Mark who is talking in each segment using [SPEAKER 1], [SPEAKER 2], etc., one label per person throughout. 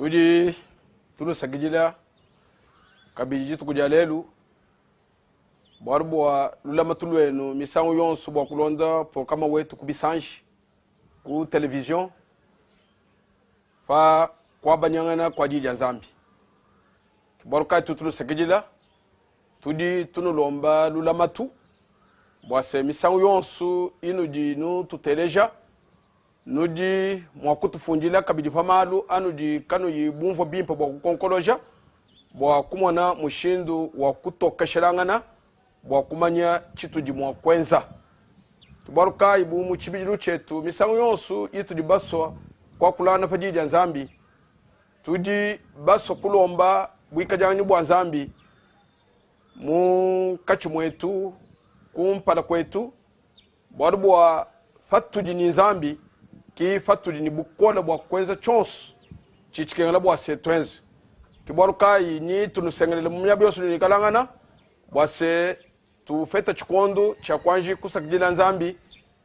[SPEAKER 1] tudi tunu sagijila kabiji tukujalelu barbo lula matulwenu misangu yonsu bwa kulonda po kama wetu kubisanji ku television fa kwa banyangana kwa jija nzambi baruka tunu sagijila tudi tunu lomba lula matu bwase misangu yonsu inuji nu tuteleja nudi mwakutufunjila kabidi famalu anudi kanu yibumvo bimpa bwa kukonkoloja bwa kumona mushindu wa kutokeshelangana bwa kumanya chituji mwa kwenza tubaruka ibu muchibijilu chetu misangu yonsu itudi baso kwa kulana fajidi ya nzambi tudi baso kulomba bwikajani bwa nzambi mu kachi mwetu kumpala kwetu bwa fatuji ni nzambi ki fatuli ni bukola bwa kwenza chonsu chichikengela bwa setwenzi kibaruka ni tunusengelele mumyabi yosu ni kalangana bwase tufeta chikondo cha kwanji kusakijila nzambi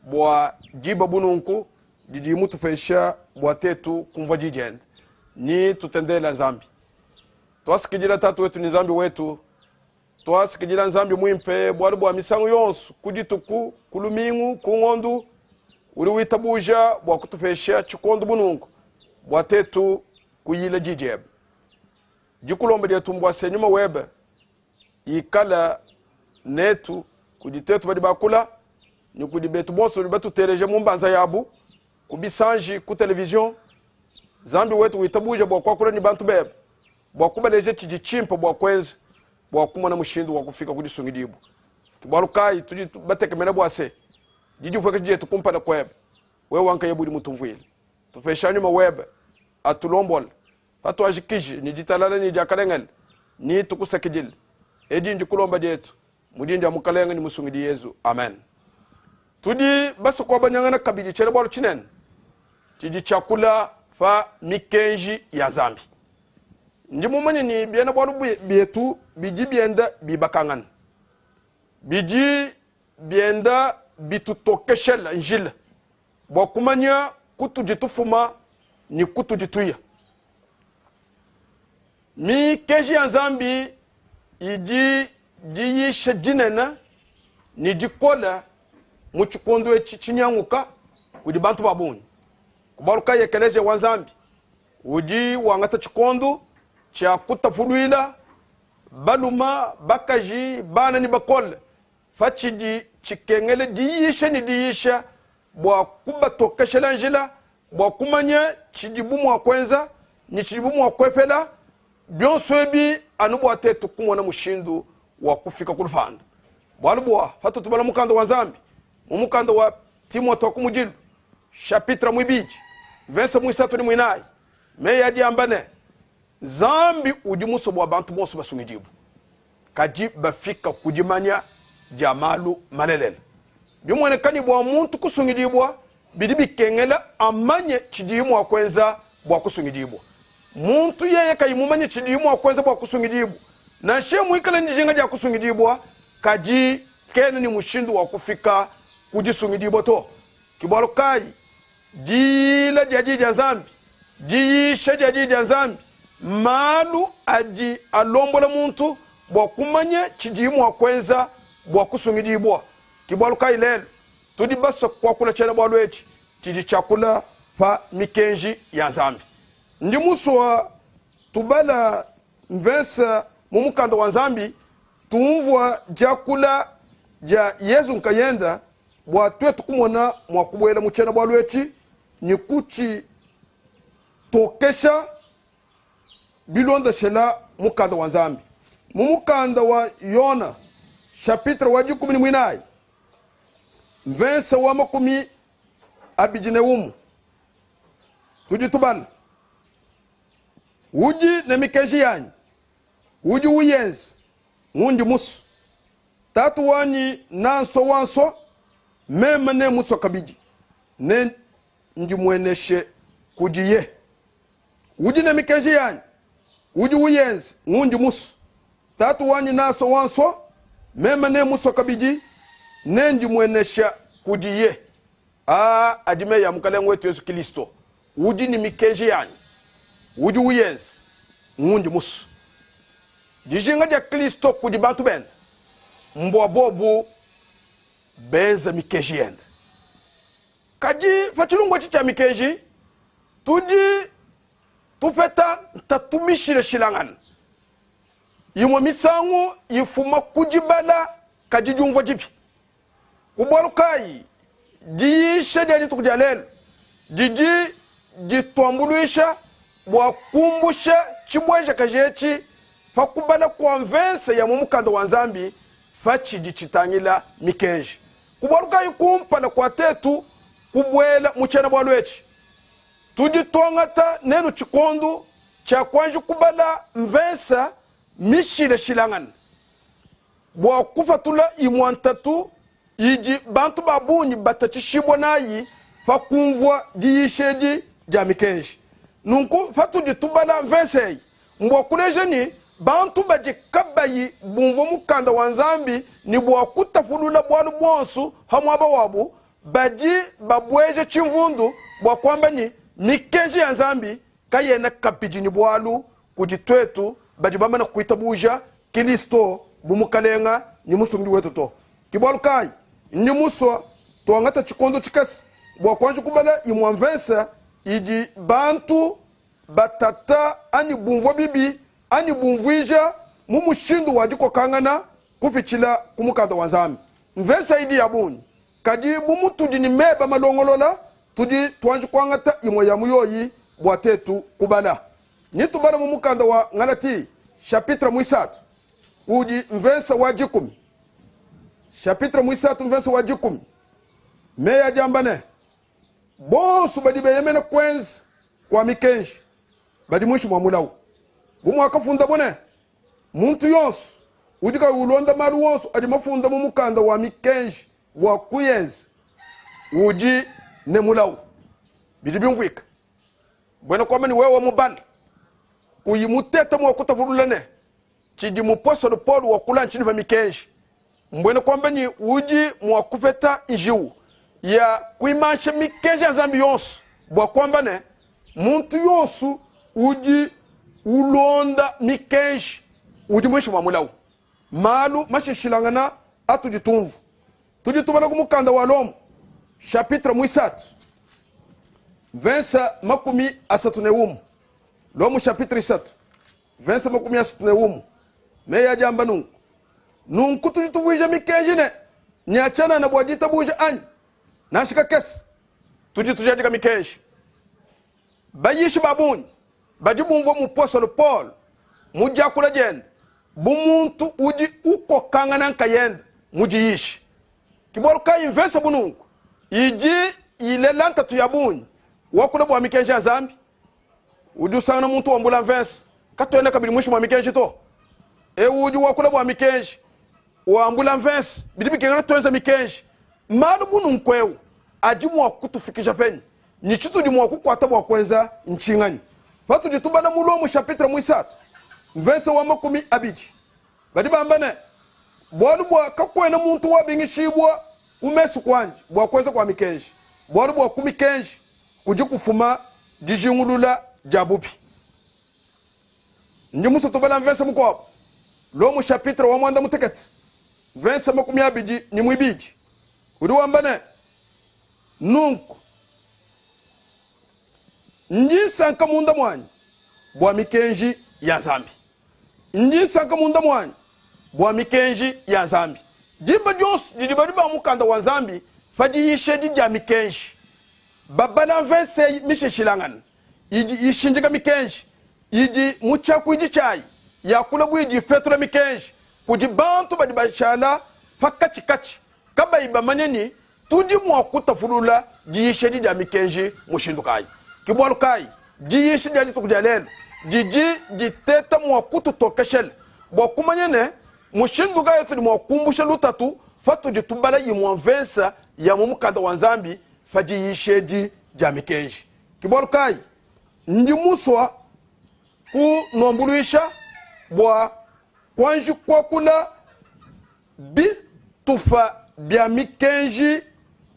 [SPEAKER 1] bwa jiba bununku didimu tufesha bwa tetu kumva jijende ni tutendela nzambi twasikijila tatu wetu ni nzambi wetu twasikijila nzambi mwimpe bwa misangu yonsu kudituku kulumingu kungondu uli witabuja bwa kutufesha chikondo bunungu bwa tetu kuyila jijebe jikulomba lyetu mbwase nyuma webe ikala netu kuditetu badi bakula ni kudibetu bonso batu teleje mumbanza yabu kubisanji ku television zambi wetu witabuja bwa kwakula ni bantu bebe bwa kubaleje chijichimpa bwa kwenzi bwa kumana mushindu wa kufika kudisungidibu tubarukai tudi batekemena bwase jiji fweka jetu kumpada kwebe wewe wanka yebudi mutumvwili tufeshani mawebe atulombola patu ajikiji ni jitalala ni jakalengel ni tukusakijil edi ndikulomba jetu mudindi amukalenga ni musungidi Yesu amen tudi baso kwa banyangana kabiji chele bwalo chinen tiji chakula fa mikenji ya zambi ndi mumani ni biena bwalo bietu biji bienda bibakangan biji bienda bitutokeshela njila bwa kumanya kutu jitufuma ni kutu jituya mi keji ya nzambi iji jiyisha jinena ni jikola muchikondo chinyanguka kudi bantu babuni kubaruka yekeleje wa nzambi uji wangata chikondo cha kutafuluila baluma bakaji bana ni bakola fachidi chikengele diyisha bwa kuba tokeshela njila bwa kumanya chijibumu wa kwenza ni chijibumu wa kwefela byonso ebi anubwa tetu kumona mushindu wa kufika kulufanda bwalubwa fatu tubala mukanda wa nzambi mumukanda wa Timoto kumujilu chapitre mwibiji verse mwisatu ni mwinai meya diambane zambi udimuso bwa bantu bonso basungijibu kaji bafika kujimanya jamalu malelele bimwene kani bwa muntu kusungidibwa bidibi kengela amanye chidimu wa kwenza bwa kusungidibwa muntu yeye kayimumanye chidimu wa kwenza bwa kusungidibwa na shemu ikala njinga ja kusungidibwa kaji kene ni mushindu wa kufika kujisungidibwa to kibalo kai dila jajija nzambi jiyisha jajija nzambi malu aji alombola muntu bwa kumanye chidimu wa kwenza bwa kusungidibwa kibalo kai lelo tudi baso kwa kula chena bwa lwechi chiji chakula fa mikenji ya nzambi ndi muso wa tubala mvensa mumukanda wa nzambi tumvwa jakula ja Yesu nkayenda bwa twetu kumona mwakubwela muchena bwa lwechi ni kuchi tokesha bilonda shela mukanda wa nzambi mumukanda wa Yona chapitre wa 10 mvensa wa makumi abijine umu tudi tubala uji na mikeji yanyi uji uyenzi ngundi musu tatu wanyi nanso wanso mema ne muso kabiji ne ndi mweneshe kujiye uji na mikeji yanyi uji uyenzi ngundi musu tatu wanyi nanso wanso mema ne muso kabiji ne ndi mwenesha kujiye. Adime ya mkalengo wetu Yesu Kristo. Uji ni mikeji yanyi. udi uyenzi ngundi musu dijinga dia Kristo kudi bantu bende mbwa bobu benza mikeji yende kaji fachilungo chicha mikeji tudi tufeta tatumishire shilangana yimwe misangu yifuma kujibala kaji jumvo jibi kubarukai diisha dia litukudi alelo diji ditwambuluisha bwakumbusha chibweja kajechi fakubala konvense ya mumukanda wa Nzambi fachi dichitangila mikeji kubarukai kumpana kwa tetu kubwela muchena bwalwechi tudi twangata nenu chikondu cha kwanji kubala mvensa mishile shilangana bwa kufatula imwantatu iji bantu babuni batachishibwa nayi fakumvwa diyishedi dia mikenji nunku fatu ditubala mvense mbwa kulejeni bantu baji kabayi bumvo mukanda wa Nzambi ni bwa kutafulula bwalu bwonsu hamwaba wabu baji babweje chimvundu bwa kwamba ni mikenji ya Nzambi kayena kapijini bwalu kujitwetu baji bambana kuitabuja Kristo bumukalenga ni musumbi wetu to kibwalu kai ni muswa tuangata chikondo chikasi bwa kwanju kubala imwanvensa iji bantu batata ani bumvo bibi ani bumvuija mumushindu wajiko kangana kufichila kumukanda wa Nzambi mvensa idi yabuni kadi bumutu ni meba malongolola tudi twanju kwangata imwe ya muyoyi bwa tetu kubala nitubala mumukanda wa Ngalati chapitre mwisatu kudi mvensa wajikumi chapitre mwisatu mvensa wajikumi meya jambane bonsu badi beyemene kwenzi kwa mikenji badi mwishu mwamulawu bumu akafunda bone muntu yonsu udika ulonda malu wonsu adi mafunda mumukanda wa mikenji wa kuyenzi uji ne mulawu bidi bimvika bwena kwa mani wewe mubanda kuyimuteta mwa kutavululane chidi mupostolo Paul wa kula nchini va mikenji mbwena kwa mani uji mwa kufeta njiu ya kuimansha mikenji ya Nzambi yonsu bwa kwamba ne muntu yonsu uji ulonda mikenji uji mwishu mwamulawu malu mashishilangana atu jitumvu tujitubala kumukanda wa lomu chapitre mwisatu vensa makumi asatu lomu chapitre isatu vensa makumi asatu meya jamba nunku tujitubuja mikenji ne nyachana na bwajita buja anyi nashika kesi tujitujajika mikenji bayishi babuni bajibumvo mupostolo Paul mujakula jende bumuntu uji uko kangana nkayende mujiyishi kibolu kai mvensa bunungu iji ilelanta tuyabuni wakula bwa mikenji ya Nzambi uji usana muntu wambula mvensa katuenda kabili mwishu mwa mikenji to uji wakula bwa mikenji wambula mvensa bidibi kengana tuenza mikenji malu bunungu kweu ajimu wa kutufikisha penyi nichitu di mwa kukwata bwa kwenza nchingani fatu jitubana mulomu chapitre mwisatu mvensa wa makumi abiji badi bambane bwalu bwa kakwena muntu wabingishibwa umesu kwanji bwa kwenza kwa mikenji bwalu bwa kumikenji kuji kufuma dijingulula jabubi njimusu tubana mvensa mukwabu lomu chapitre wa mwanda muteketi mvensa makumi abiji ni mwibiji udi wambane nunku njisanka munda mwanyi bwa mikenji ya Nzambi njisanka munda mwanyi bwa mikenji ya Nzambi jiba jonsu jidiba mukanda wa Nzambi faji yishedi dia mikenji babana mvense mishishilangana iji yishinjika mikenji iji muchaku iji chai yakula bwiji fetura mikenji kudi bantu badi bashala fakachikachi kaba iba maneni tudi mwa kutafulula jiyishedi dia mikenji mushindukai kibwalu kai jiyishedi dia tukujalelo jiji jiteta mwa kututokeshele bwa kumanyene mushinduka yetu mwa kumbusha lutatu fatu jitubala imwa mvensa ya mumukanda wa Nzambi faji yishedi dia mikenji kibwalu kai ndi muswa ku nombuluisha bwa kwanji kwa kula bitufa bia mikenji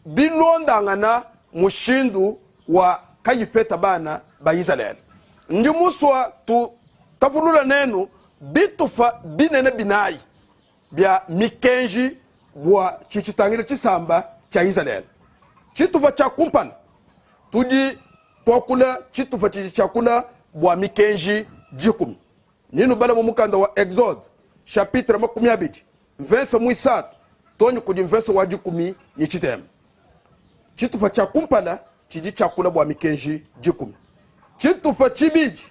[SPEAKER 1] bilondangana mushindu wa kayifeta bana ba Israel ndi muswa tu tafulula nenu bitufa binene binayi bya mikenji bwa chichitangile chisamba cha Israel. Chitufa cha kumpana tudi twakula chitufa chichakula bwa mikenji jikumi. Ninu bala mumukanda wa Exode chapitre 20 verse 3 toni kudi verse wa jikumi ni chitema. Chitufa cha kumpana chidi chakula bwa mikenji jikumi. Chitufa chibiji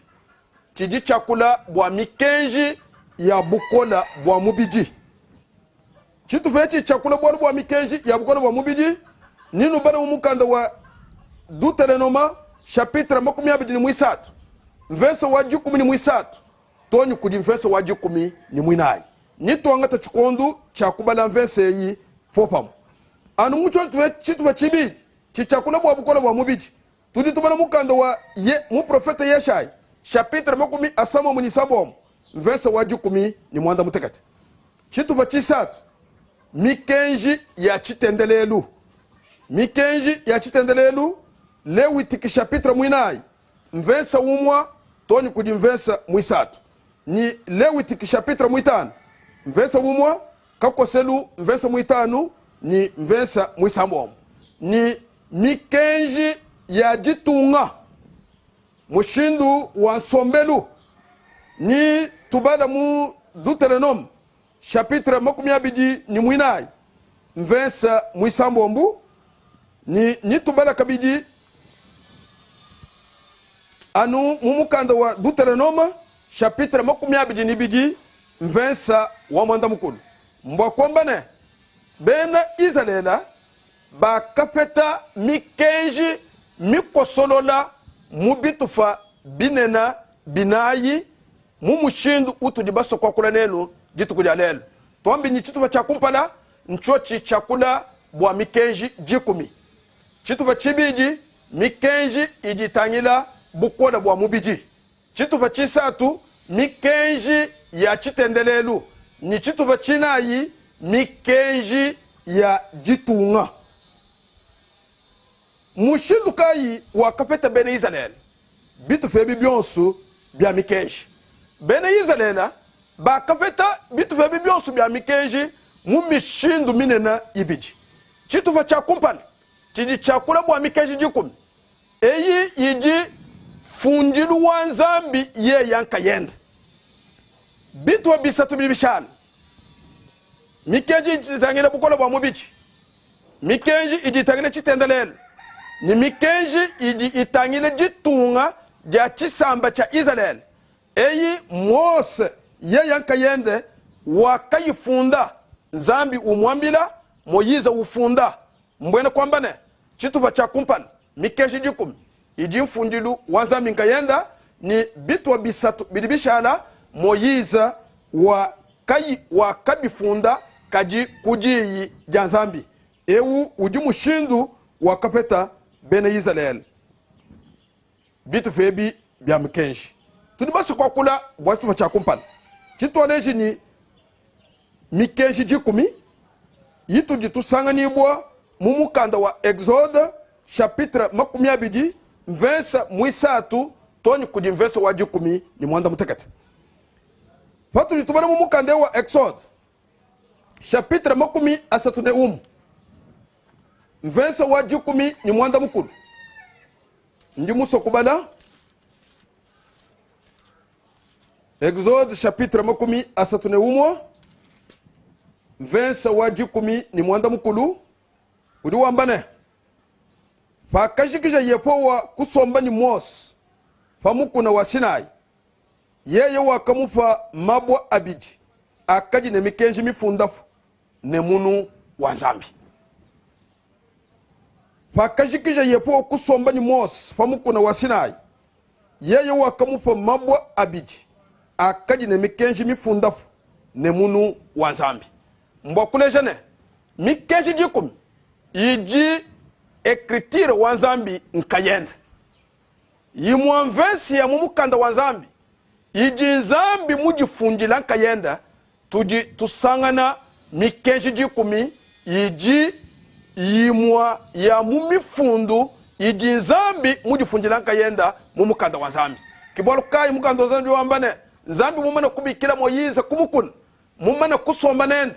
[SPEAKER 1] chidi chakula bwa mikenji ya bukola bwa mubiji. Chitufa echi chakula bwa mikenji ya bukola bwa mubiji. Ninu bala mumukanda wa Deuteronome chapitre 23 verse wa jikumi ni mwisatu toni kudi verse wa jikumi ni mwinayi. Nitwangata chikondu chakubala verse yi fopamu. Anu mucho chitufa chibiji chichakula bwa bukola bwa mubiji. Tudi tubana mukanda wa mu profeta Yeshaya chapitre 17 verse wa jikumi ni mwanda mutekati. Chitufa chisatu mikenji ya chitendelelu. Mikenji ya chitendelelu Lewitiki chapitre mwinayi verse umwa toni kudi verse mwisatu. Ni Lewitiki chapitre mwitanu verse umwa kakoselu verse mwitanu ni verse mwisambomu. Ni mikenji ya jitunga mushindu wa nsombelu. Ni tubada mu Deuteronome chapitre 20 ni mwinayi verse mwisambombu. Ni tubada kabidi anu mumukanda wa Deuteronome chapitre 20 verse wa mwanda mukulu. Mbwa kombane bena Israela ba kapeta mikenji mikosolola mubitufa binena binayi mumushindu utu dibaso kwa kula nenu jitu kujalelo. Tuambi ni chitufa chakumpala nchochi chakula bwa mikenji jikumi. Chitufa chibiji mikenji ijitangila bukola bwa mubiji. Chitufa chisatu mikenji ya chitendelelu. Ni chitufa chinayi mikenji ya jitunga. Mushindu kayi wakapeta bene Israel bitufa byonsu bya mikenji. Bene Israel ba kapeta bitufa byonsu bya mikenji mu mishindu minena ibiji. Chitufa cha kumpana chidi chakula bwa mikenji jikumi. Eyi yiji fundilu wanzambi ye yanka yende. Bitufa bisatu bibishana. Mikenji ijitangile bukola bwa mubiji. Mikenji ijitangile chitendelele. Ni mikenji itangile jitunga ja chisamba cha Israel. Eyi Mose ye yanka yende wakayifunda zambi umwambila Moyiza ufunda. Mbwene kwambane chitufa cha kumpana mikenji jikumi ijifundilu wanzambi nkayenda ni bitwa bisatu bidibishala Moyiza wakabifunda kaji kujiyi janzambi. Ewu ujimushindu wakapeta bene Israel bitu febi bya mikenji. Tudibasi kwa kula bwatu cha kumpana chitwaneji ni mikenji jikumi yitu jitu sanganibwa mumukanda wa Exode chapitre 20 verse mwisatu toni kudi verse wa jikumi ni mwanda mutekati. Fatu jitubana mumukanda wa Exode chapitre 31 verse wa jikumi ni mwanda mukulu. Ndi muso kubala Exode chapitre 31 verse wa jikumi ni mwanda mukulu. Udi wambane fakashikisha yepowa kusomba ni Mose famukuna wa Sinai. Yeye wakamufa mabwa abidi akaji ne mikenji mifundafu ne munu wanzambi. Fakashikisha yepowa kusomba ni Mose famukuna wa Sinai. Yeye wakamufa mabwa abidi akaji ne mikenji mifundafu ne munu wanzambi. Mbwa kulejane mikenji jikumi iji ekritire wanzambi nkayende. Yimwanvensi ya mumukanda wanzambi iji nzambi mujifundila nkayenda tusangana mikenji jikumi iji yimwa ya mumifundu iji nzambi mujifundila nkayenda mumukanda wanzambi. kibolo kai mukando zambi wambane zambi mumana kubikira Moyize kumukun mumana kusomba nenda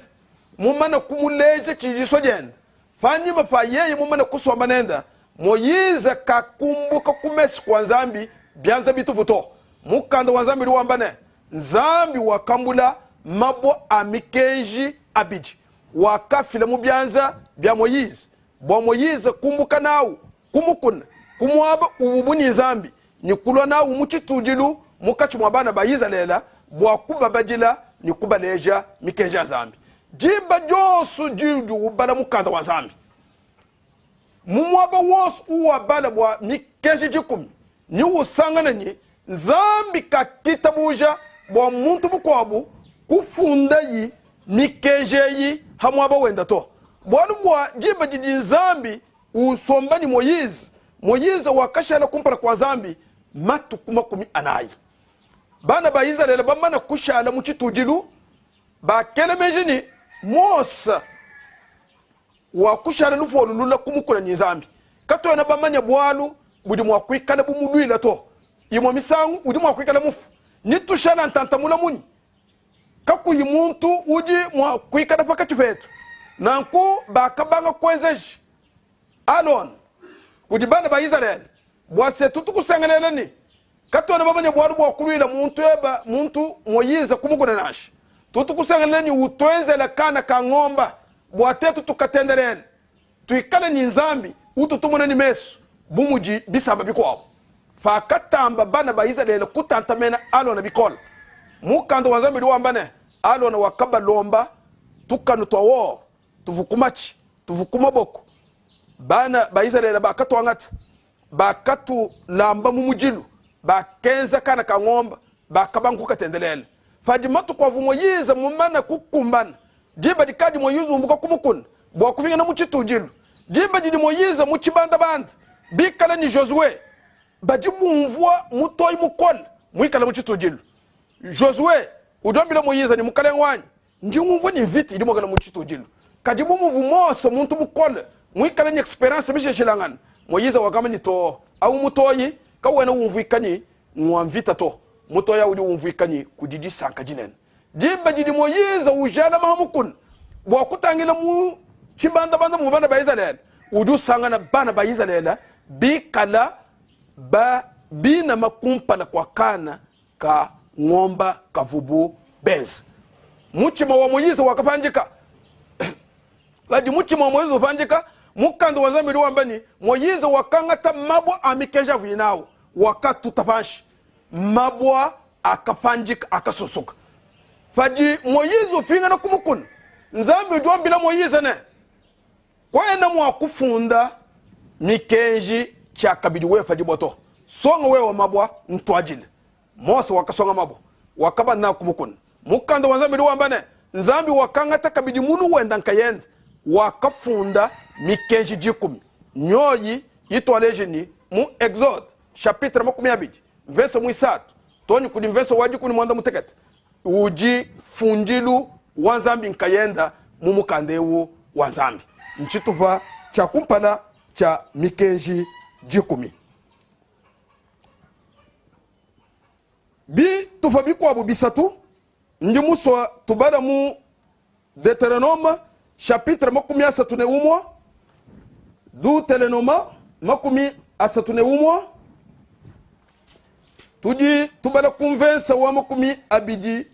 [SPEAKER 1] mumana kumuleje chijiso jenda fanyi mafa yeye mumana kusomba nenda Moyize kakumbuka kumesi kwa zambi byanza bituvuto mukando wa zambi wambane zambi wakambula mabo amikeji abiji wakafile mu byanza bya Moyize bwa Moyize kumbuka nawo kumukun kumwaba ubuni zambi nikulwa nawo muchitujilu mukachi mwabana bayiza lela bwa kuba bajila nikuba leja mikeja zambi jiba josu jidu ubala mukanda wa zambi mumwaba wosu uwabala bwa mikeji jikumi ni usangana ni zambi kakitabuja bwa muntu bukwabu kufunda yi mikeje yi hamwaba wenda to bwa jiba jidi zambi usombani Moyize wakashala kumpara kwa zambi matu kumakumi anayi bana ba Israel bamana kushala muchitujilu ba kelemejini Mosa wa kushala lufolu lula kumukula ni zambi kato yana bamanya bwalu budi mwakwikala bumudwila to yimo misangu udi mwakwikala mufu nitushala ntantamula muni kaku yimuntu udi mwakwikala pakati fetu nanku bakabanga kwenzeji alon kudi bana ba Israel bwase tutukusengelele ni kato na bamanya bwalu bwakulwila muntu Moyize kumukuna nashi tutukusengelele ni utwenzela kana ka ngomba bwatetu tukatendelele tuikale ni nzambi ututumuna ni mesu bumuji bisamba bikwawo fakatamba bana ba Israel kutantamena alona bikola mukando wa nzambi wambane alona wakaba lomba tukanu twawo tuvukumachi tuvukumaboko bana ba Israel bakatwangata bakatu lamba mumujilu bakenza kana ka ngomba bakabangu katendelele fadimatu kwa Moyize mumana kukumbana jiba dikadi Moyize umbuka kumukuna bwa kufinga na muchitujilu jiba didi Moyize muchibanda banda bikala ni Josue bajibumvwa mutoyi mukola muikala muchitujilu Josue udombila Moyize ni mukale wanyi ndi umvwa ni viti ndi mogala muchitujilu kadibumuvu Mose muntu mukola muikala ni experience bisheshilangana Moyize wakama ni to au mutoyi kawena umvuikani mwamvita to mutoya uli umvuikani kudidi sanka jinen jiba jidi Moyize ujala mahamukun bwa kutangila mu chibanda banda mu bana ba Israel udu sangana bana ba Israel bikala ba bina makumpala kwa kana ka ngomba kavubu bez muchima wa Moyize wakapanjika ladi muchima wa Moyize ufanjika mukando wa nzambi wambani Moyize wakangata mabwa amikeja vinao wakatu tapashi mabwa akapanjika akasusuka faji Moyize ufinga na kumukuna nzambi duambila Moyize ne kwena mwakufunda mikeji cha kabidi we faji boto songa wewa mabwa ntwajile Mose wakasonga mabwa wakaba na kumukuna mukando wa nzambi wambane nzambi wakangata kabidi munu wenda nkayenda wakafunda mikeji jikumi nyoyi itwalejini mu Exode chapitre 12 verse 3 toni kudi verse wajikuni mwanda mutekete uji fundilu wanzambi nkayenda mu mukandewu wanzambi nchituva cha kumpala cha mikeji jikumi bi tufa bikwabu bisatu ndi muswa tubada mu Deuteronome chapitre 31 du telenoma 31 tuji tubala convince wa 20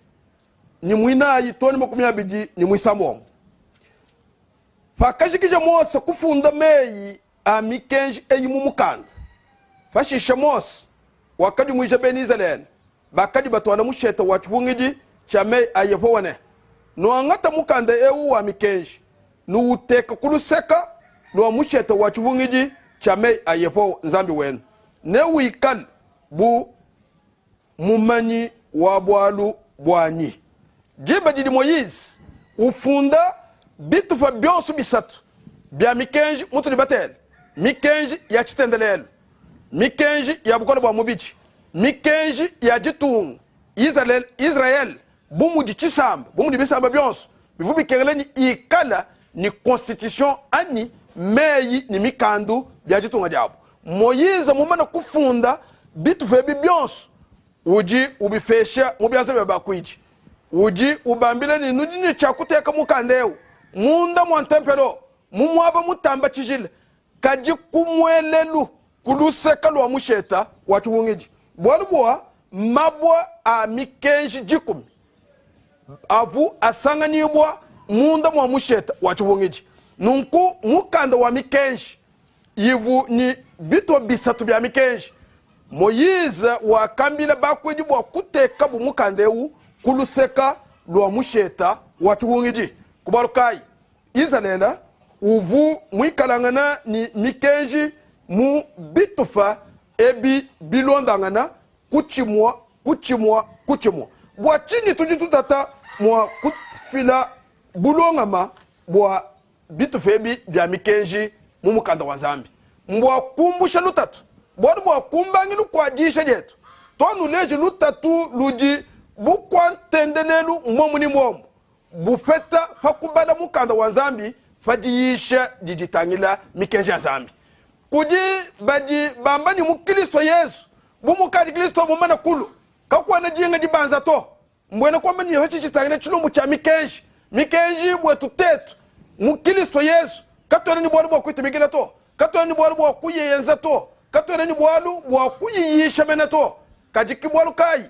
[SPEAKER 1] ni mwinayi toni 20 ni mwisambo fakajikije Mose kufunda meyi amikenji eyi mumukanda fashisha Mose wakadi mwija beni Israel bakadi batwala musheta wachubungiji cha meyi ayefowane no angata mukanda ewu wa mikenji no uteka kuluseka no musheta wachubungiji cha meyi ayefo nzambi wenu ne wikal bu mumanyi wa bwalu bwanyi jiba jidi Moyize ufunda bitufa byonsu bisatu bya mikenji mutuli batel mikenji ya chitendelelo mikenji ya bukola bwa mubiji mikenji ya jitungu Israel bumudi chisamba bumudi bisamba byonsu bivubi kereleni ikala ni constitution ani meyi ni mikandu bya jitunga jabo Moyize mumana kufunda bitufa byonsu uji ubifesha mubiaza babakwiji uji ubambile ni nudini chakuteka mukandeu munda mwantempelo mumwaba mutamba chijile kaji kumwelelu kuluseka lwa musheta watu wungiji bwalubwa mabwa a mikenji jikumi avu asanganibwa munda mwa musheta watu wungiji nunku mukanda wa mikenji ivu ni bito bisatu bya mikenji Moyize wa kambile bakwiji bwa kuteka bu mukandeu kuluseka lwa musheta watu wungiji kubarukai izalela uvu mwikalangana ni mikenji mu bitufa ebi bilondangana kuchimwa bwa chini tuji tutata mwa kufila bulongama bwa bitufa ebi bya mikenji mu mukanda wa Zambi mbwa kumbusha lutatu bwa kumbangilu kwa jisha jetu tonu leji lutatu luji bukwa tendelelu mwomu mwomu bufeta fakubala mukanda wa Zambi fadiyisha dijitangila mikenji ya Zambi kuji baji bambani mukilisto Yesu bumukadi Kristo bumana kulu kakuwa na jinga jibanza to mbwene kwa mbani yohachi chitangile chulumbu cha mikenji bwetu tetu mukilisto Yesu katwele ni bwalu bwa kuitimikila to katwele ni bwalu bwa kuyeyenza to katwele ni bwalu bwa kuyiyisha mena to kajiki bwalu kai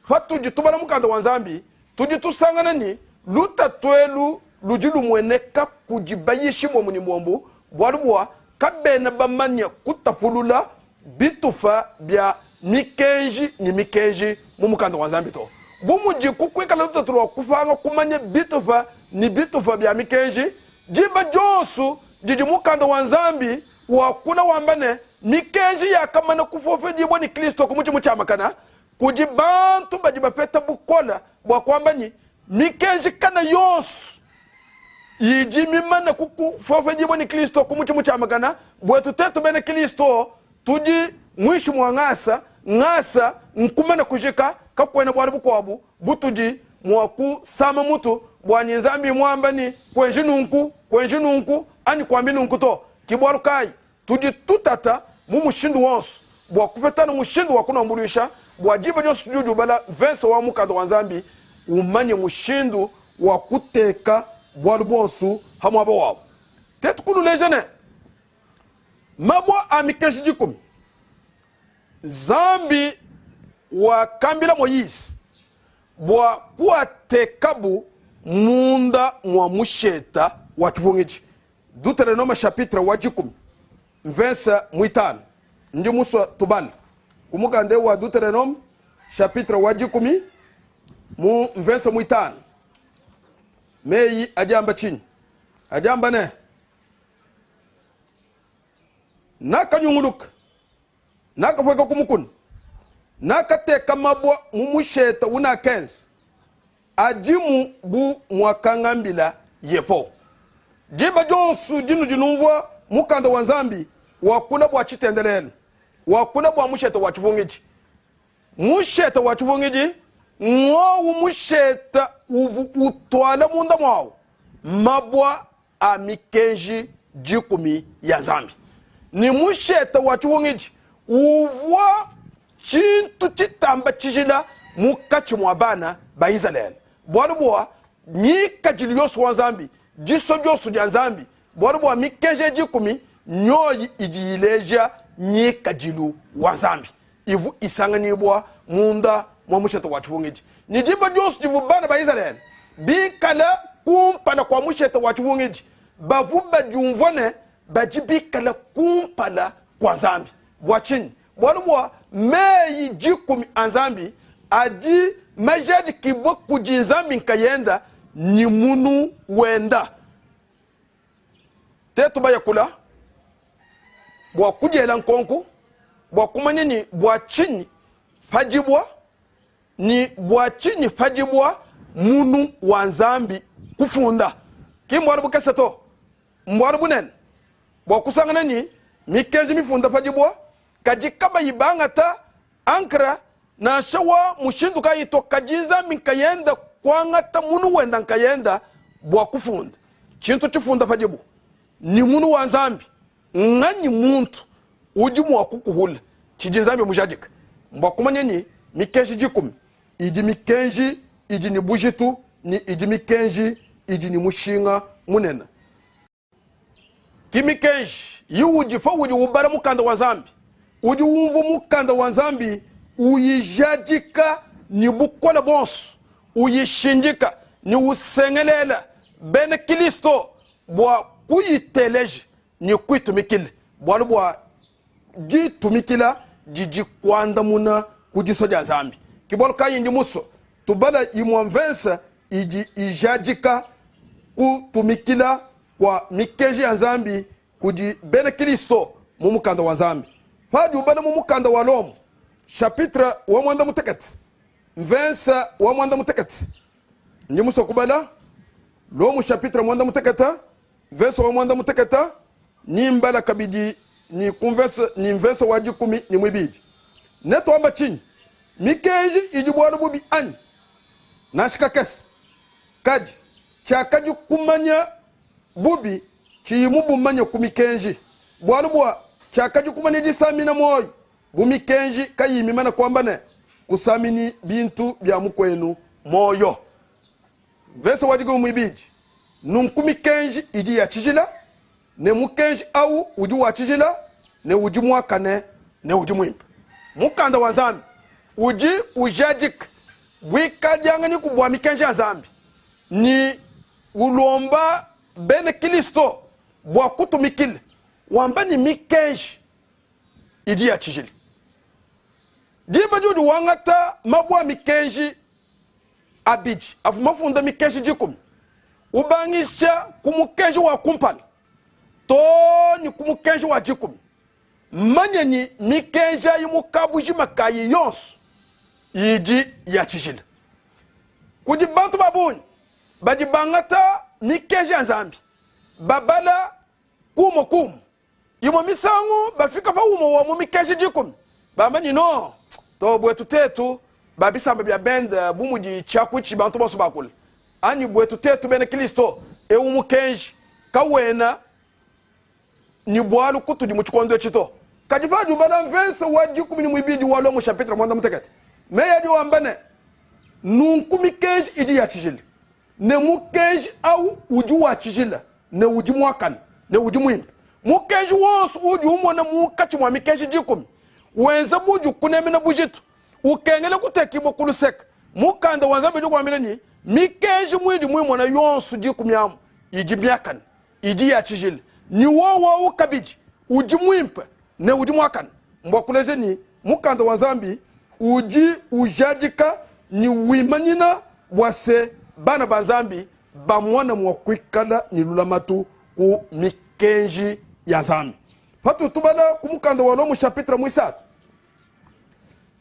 [SPEAKER 1] fatu jitubala mukanda wa Zambi tujitusangana ni lutatwelu lujilu mweneka kujibayishi mwa munimwombu bwalu kabena bamanya kutafulula bitufa bya mikenji ni mikenji mu mukanda wa Zambi to bumuji kukwikala lutatulwa kufanga kumanya bitufa ni bitufa bya mikenji jiba jonsu jiji mukanda wa Zambi wakula wambane mikenji yakamana kufofe jibwa ni Kristo kumuchi muchamakana kujibantu bajiba feta bukola bwa kwambani mikenji kana yonsu yiji mimana kuku fofe jibwa ni Kristo kumuchi muchamakana bwetu tetu bene Kristo tuji mwishu mwa ngasa nkumana kujika kakwena bwari bukwabu butuji mwaku sama mutu bwanyi Nzambi mwambani kwenji nunku ani kwambi nunku to kibwaru kai tuji tutata mu mushindu wonsu bwa kufetana mushindu wakunombulisha bwa jiba jonsu juju bala vensa wa mukanda wa Nzambi umanye mushindu wakuteka bwaru bonsu hamwa bawabu tetu kunu lejene mabwa amikenshi jikumi Zambi wa kambila Moyize bwa kuatekabu munda mwa musheta watuvungiji Deuteronome chapitre wa jikumi versa mwitano ndi muswa tubali kumukande wa Deuteronome chapitre wa jikumi mu versa mwitano meyi ajamba chini ajamba ne nakanyunguluka nakafweka kumukuni nakateka mabwa mumusheta una kenzi ajimu bu mwakangambila yepo jiba jonsu jinu jinumva mukanda wa Nzambi wakula bwa chitendelelu wakula bwa musheta wa chivungiji musheta wa chivungiji ngowu musheta uvu utwala munda mwawu mabwa amikenji jikumi ya Zambi ni musheta wa chivungiji uvwa chintu chitamba chijila mukachi mwabana ba Israel bwarubuwa ni kajili yosu wa Zambi jiso josu ja Zambi bwarubuwa mikenje jikumi nyoyi ijileja ni kajilu wa Zambi ivu isanganibwa munda mwa musheta wa chivungiji ni jiba josu jivu bana ba Israel bikala kumpana kwa musheta wa chivungiji bavuba jumvone bajibikala kumpana kwa Zambi bwachini bwarubuwa meyi jikumi anzambi aji majaji kibo kuji Zambi nkayenda ni munu wenda tetu baya kula bwa kujela nkonku bwa kumanye ni bwa chini fajibwa ni bwa chini fajibwa munu wa Zambi kufunda kimbwarubu keseto mbwarubu nen bwa kusangana ni mikenji mifunda fajibwa kajikaba yibangata ankra na shawa mushindu kayito kajiza minkayenda kwangata munu wenda nkayenda bwa kufunda chintu chifunda fajibu ni munu wa Zambi ngani muntu ujimu wa kukuhula chijinzambi mujajika mbwa kumanye ni mikenji jikumi idi mikenji idi ni bujitu ni idi mikenji idi ni mushinga munena kimikenji yuji fa uji ubara mukanda wa zambi uji umvu mukanda wa zambi uyijadika ni bukola bonsu uyishindika ni usengelela bene Kristo bwa kuyiteleje ni kuitumikile bwalu bwa jitumikila jiji kwanda muna kujisoja zambi kibolo kayindi muso tubala imwanvensa iji ijadika kutumikila kwa mikeji ya zambi kuji bene Kristo mumukanda wa zambi fadi ubala mumukanda wa lomu chapitre wa mwanda mutekati mvensa wa mwanda mutekati ndi muso kubala lomu chapitre mwanda mutekata verse wa mwanda mutekata ni mbala kabidi ni converse ni verse wa jikumi ni mwibidi neto amba chini mikeji ijibwalo bubi ani nashika kesi kaji chakaji kumanya bubi chimubu manya kumikenji bwalo bwa chakaji kumanya disamina moyo bumikenji kayimi mana kwamba ne kusamini bintu bya mukwenu moyo verse wa jikumi mwibidi nunkumikenji idi ya chijila ne mukenji au uji wa chijila ne uji mwakane ne uji mwimpa mukanda wa zambi uji ujajik wika jangani kubwa mikenji ya zambi ni ulomba bene Kristo bwa kutumikile wamba ni mikenji idi ya chijili diba judu wangata mabwa mikenji abiji afu mafunda mikenji jikumi ubangisha kumukenji wa kumpani to ni kumukenji wa jikumi manya ni mikenja yumukabuji makayi yonsu yiji ya chijila kuji bantu babuni baji bangata mikenja nzambi babala kumo yumo misangu bafika pa umo wa mikenja jikumi bamba ni no to bwetu tetu babisamba bya benda bumuji chakuchi bantu bosu bakule ani bwetu tetu bene Kristo umukenji kawena ni bwalu kutu di muchikondo chito kadifaju bala mvense waji kumini mwibidi walo mu chapitre mwanda mutekati meya di wambane nunkumikenji idi ya chijili ne mukenji au uji wa chijila ne uji mwakan ne uji mwimpi mukenji wonsu uji umona mukachi mwa mikenji jikumi wenza buju kunemina bujitu ukengele kutekibo kuluseka mukanda wanzabe jukwa mileni mikenji mwidi mwimona yonsu jikumi yamu iji myakan idi ya chijili ni wowo ukabiji uji mwimpa ne uji mwakan mwakuleze ni mukanda wanzambi uji ujajika ni wimanyina wase bana banzambi bamwana mwakwikala ni lulamatu ku mikenji ya zambi fatu tubala kumukanda walo mu chapitre mwisatu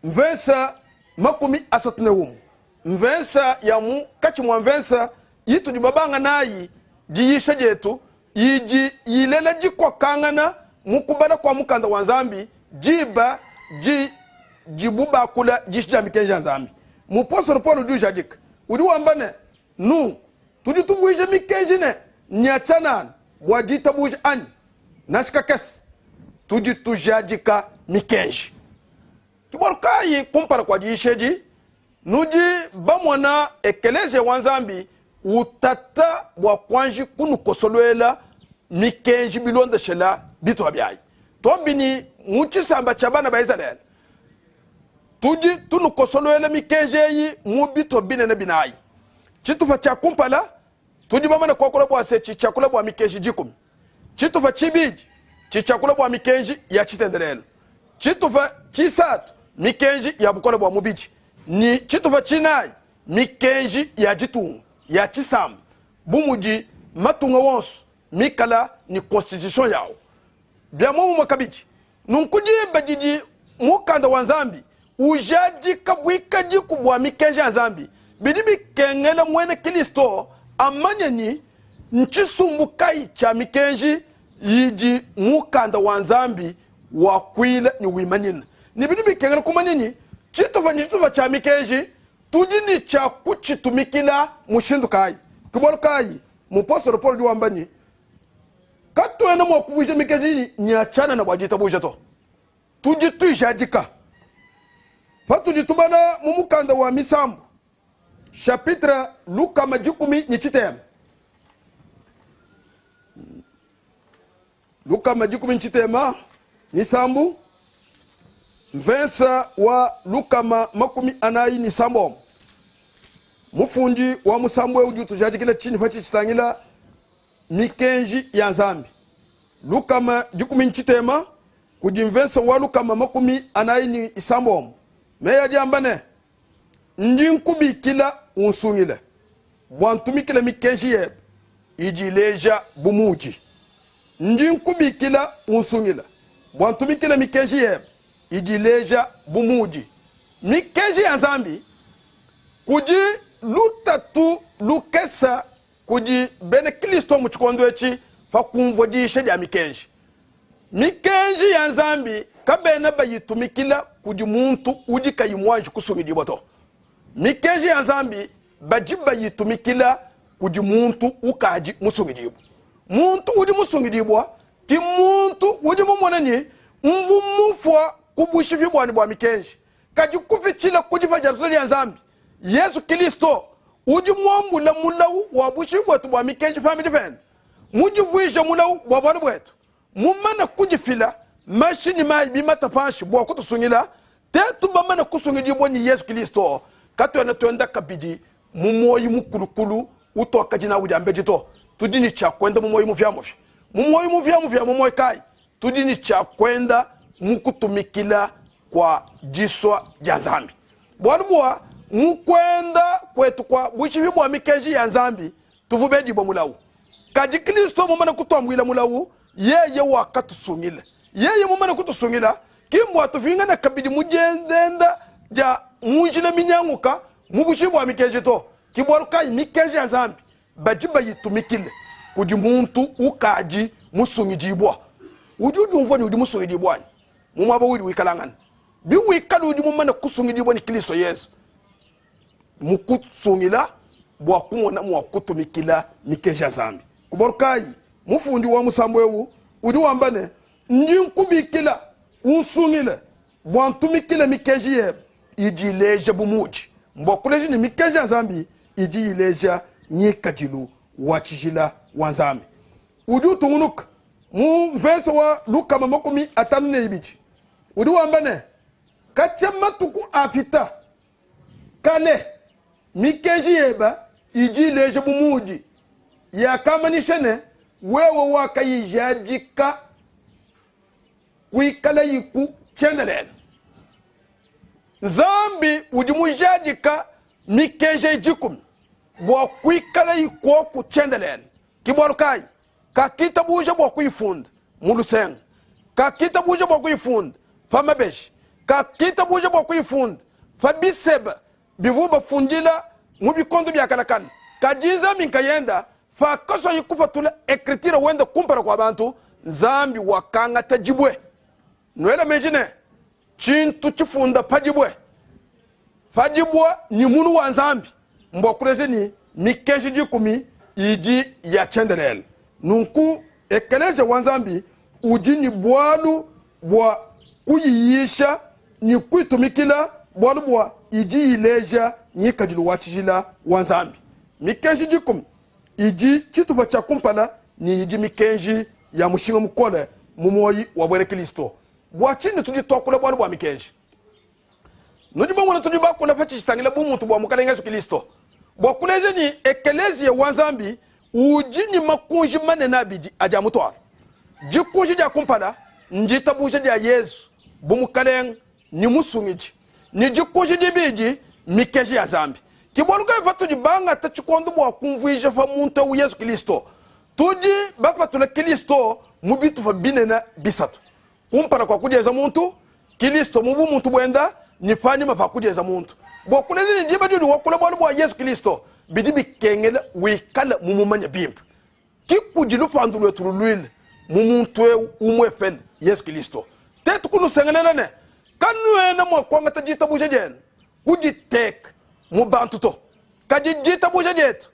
[SPEAKER 1] mvensa makumi asatune wumu mvensa ya mu kachi mwa mvensa yitu di babanga nayi di yisha jetu yiji yilela jikwa kangana mukubala kwa mukanda wanzambi jiba jibuba kula jishja mikenja nzambi muposoro polo jujajik udi wambane nu tudi tubuije mikenji ne nyachanan wajita buj an nashka kes tudi tujajika mikenji kiborka yi kumpara kwa jisheji nuji bamwana ekeleze wanzambi utata bwa kwanji kunu kosolwela mikenji bilonda shela bitu abiyai tombini muchisamba chabana ba Israel tuji tunu kosolwela mikenji yi mubito binene binayi chitufa cha kumpala tuji bamana kwa kula bwa se chakula bwa mikenji jikumi chitufa chibiji chakula bwa mikenji ya chitendelelo chitufa chisatu mikenji ya bukola bwa mubiji ni chitufa chinayi mikenji ya jitungu ya chisamba bumuji matunga wonsu mikala ni constitution yao bya mumu makabiji nunkuji bajiji mukanda wanzambi ujaji kabwika jiku bwa mikenji nzambi bidibi kengela mwene Kristo amanya ni nchisumbukai cha mikenji yiji mukanda wanzambi wakwila ni wimanina ni bidibi kengela kumanini chitufa cha mikenji tujini cha kuchitumikila mushindu kai kibolo kai mupostolo Paul diwambani katwena mwakuvuje mikenji nyachana na wajita buja to tuji tuijajika fatu ditubana mumukanda wa misambu chapitre luka majikumi ni chitema luka majikumi ni chitema ni sambu mvensa wa luka makumi anayi ni sambo mufundi wa musambu ujutu jajikila chini fachi chitangila mikenji ya nzambi luka majikumi ni chitema kudi mvensa wa luka makumi anayi ni isambo meya diambane ndinkubi kila unsungile bwantumi kila mikenji ye ijileja bumuji ndinkubi kila unsungile bwantumi kila mikenji ye ijileja bumuji mikenji ya nzambi kuji lutatu lukesa kuji bene kristo muchikondo echi fakumvodisha dia mikenji ya nzambi kabene bayitumikila kuji muntu uji kayimwaji kusungidi boto mikenji ya nzambi baji bayitumikila kuji muntu ukaji musungidibu muntu uji musungidibwa ki muntu uji mumonani mvumufwa kubushifi bwani bwa mikenji kaji kufichila kuji fajarusuli ya nzambi Yesu Kristo uji mwambula mulau wa bushifi bwetu bwa mikenji family fan muji vuisha mulau bwa bwani bwetu mumana kuji fila mashini maibi matapashi bwa kutusungila tetu bamana kusungidibwa ni Yesu Kristo kato yana tuenda kabidi mumoyi mukulukulu uto akajina ujambeji to tudini cha kwenda mumoyi muvyamuvi mumoyi kai tudini cha kwenda mukutumikila kwa jiswa ya nzambi bwanubuwa mukwenda kwetu kwa bushifi bwa mikenji ya nzambi tuvubeji bwa mulau kaji Kristo mumana kutuamwila mulau yeye wakatusungila yeye mumana kutusungila kimbo atufinga na kabidi mujendenda ja munjile minyanguka mubushifi bwa mikenji to kibwaruka mikenji ya nzambi bajiba yitumikile kuji muntu ukaji musungijibwa ujuju mvoni udi musungijibwa mumaba wili wikalangana bi wikalu udi mumana kusungijibwa ni Kristo Yesu mukusungila bwa kumona mwakutumikila mikenji ya nzambi kubwaruka mufundi wa musambo ewu udi wambane ndinkubikila unsungile bwa ntumikile mikenji ye ijileje bumuji mbokuleji ni mikenji ya nzambi ijileja nyikajilu wachijila wanzambi uju tungunuka mu mfesa wa luka makumi atanu ne ibiji udu wambane kachama tuku afita kale mikenji yeba ijileje bumuji ya kama nishene wewe wakayijajika kuikala yiku chendelele zambi ujimujajika mikenji jikumi bwa kuikala yikuwa kuchendelele kibwarukai kakita buje bwa kuifunda mulusenga kakita buje bwa kuifunda famabeshi kakita buje bwa kuifunda fabiseba bivuba fundila mubikondo byakalakala kajiza minkayenda fa kaso yikufa tula ekritira wenda kumpara kwa bantu zambi wakanga tajibwe nwela mejine chintu chifunda pajibwe fajibwa ni munu wa nzambi mbokureze ni mikenji jikumi iji ya chendelele nunku ekeleje wa nzambi uji ni bwalu bwa kuyiyisha ni kuitumikila bwalu bwa iji ileja ni kajilu wachijila wa nzambi mikenji jikumi iji chituva cha kumpala ni iji mikenji ya mushinga mukole mumoyi wa bwene Kristo bwachini tujitokula bwalu bwa mikenji nujibongona tujibakula fachi chitangila bumuntu bwa mukale Yesu Kristo bwakuleje ni ekelezia wanzambi ujini makunji manena bidi aja mutwara jikunji ja kumpala njita buje ja Yesu bumukale ni musungiji ni jikunji dibiji mikenji ya zambi kibwaluka fatu jibanga tachikondo bwa kumvuija fa muntu wa Yesu Kristo tuji bafatula Kristo mubitu fa binena bisatu kumpala kwa kujeza muntu Kristo mubu muntu bwenda nifani mafa kujeza muntu bokulezi ni jiba judi wakula bwa Yesu Kristo bidibi kengela wikala mumumanya bimpu kikujilu fandulo tululwile mumuntu umwefel Yesu Kristo tetu kunu sengenela ne kanuena mwa kwanga tajita buje jen kujitek mubantu to kajijita buje jetu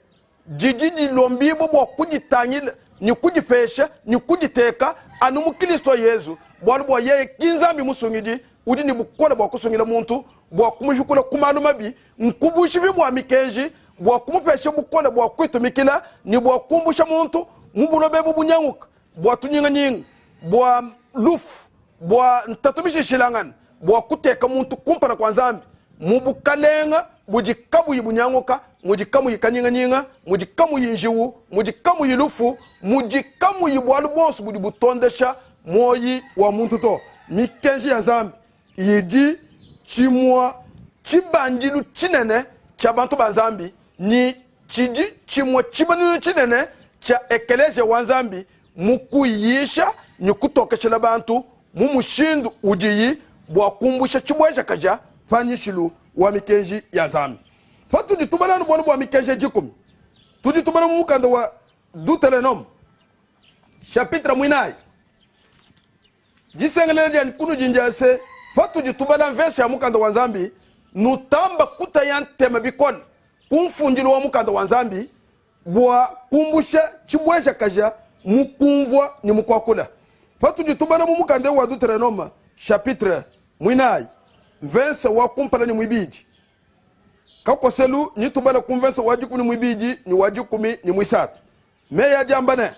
[SPEAKER 1] jijiji lombibo bwa kujitangila ni kujifesha ni kujiteka anu Kristo Yesu bwa ye kinzambi musungiji udi ni bukola bwa kusungila muntu bwa kumujukula kumaluma bi nkubushi bi bwa mikenji bwa kumufesha bukola bwa kwitumikila ni bwa kumbusha muntu mubulobe bunyanguka bwa tunyinga nyinga bwa lufu bwa ntatumishi shilangan bwa kuteka muntu kumpana kwa nzambi mubukalenga bujikabu yibunyanguka mujikamu yikanyinga nyinga mujikamu yinjiwu mujikamu yilufu mujikamu yibwalu bonsu budi butondesha moyi wa muntu to mikenji ya nzambi yidi chimwa chibandilu chinene cha bantu banzambi ni chidi chimwa chibandilu chinene cha ekelesia wa nzambi mukuyisha ni kutokeshela bantu mumushindu udiyi bwa kumbusha chibweja kaja fanyishilu wa mikenji ya nzambi fatu ditubala nubonu bwa mikenji jikumi tuditubala mukanda wa Deutéronome chapitre mwinai jisengelele jani kunu jinjase fatu ditubala verse ya mukanda wa nzambi nutamba kuta ya ntema bikon kumfunjilu wa mukanda wa nzambi bwa kumbusha chibweja kaja mukumvwa ni mukwakula fatu ditubala mukanda wa Deutéronome chapitre mwinai verse wa kumpala ni mwibiji kakoselu ni tubala kumvensa wajiku ni mwibiji ni wajikumi ni mwisatu meya jambane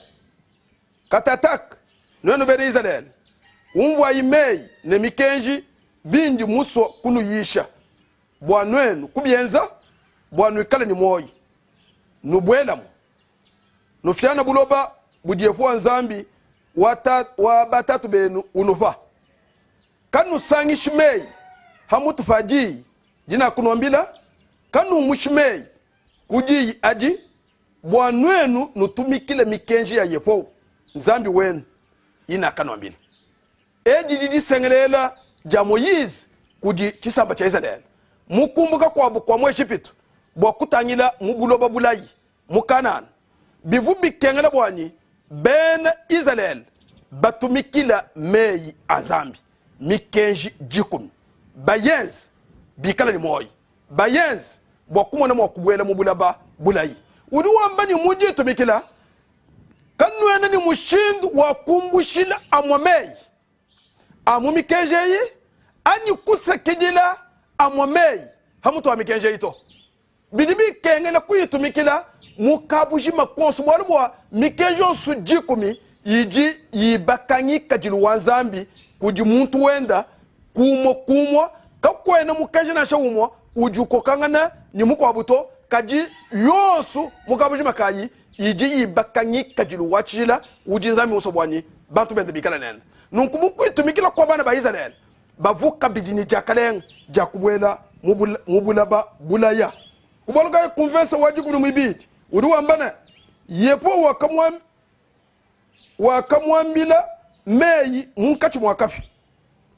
[SPEAKER 1] katatak nwenu bere Israel umvwa imei ne mikenji bindi muso kunu yisha bwa nwenu kubienza bwa nwikale ni moyi nubwelamu nufyana buloba budiefu nzambi wa batatu benu unufa kanu sangi shimei hamutu faji jina kunombila kanu mushimei kuji aji bwanwenu nutumikile mikenji ya yepo nzambi wenu ina kanombila eji didi sengelela ja Moyize kuji chisamba cha Israel mukumbuka kwa mwe Egyptu bwa kutangila mubuloba bulayi mukanana bivu bikengela bwanyi ben Israel batumikila meyi azambi mikenji jikumi bayenzi bikala ni moyi bayenzi bwa kumona mwa kubwela mubulaba bulayi udi wamba ni muji tumikila kanwena ni mushindu wa kumbushila amwameyi amumikenje yi ani kusekejila amwameyi hamutu wa mikenje ito bidibi kengela kuyitumikila mukabuji makonsu bwa mikenjo sujikumi yiji yibakanyi kajilu wanzambi kuji muntu wenda kumo kakwena mukenje na shawumwa ujuko kangana ni muko abuto kaji yosu mukabuji makayi yiji yibakanyi kajilu wachila uji nzambi usobwani bantu bende bikala nenda nunkumuku itumikila kwa bana ba Israel bavuka bidini jakaleng jakubwela mubulaba bulaya kubolga konvensa wajiku ni mwibiji udi wambana yepo wakamwambila meyi munkachi mwakafi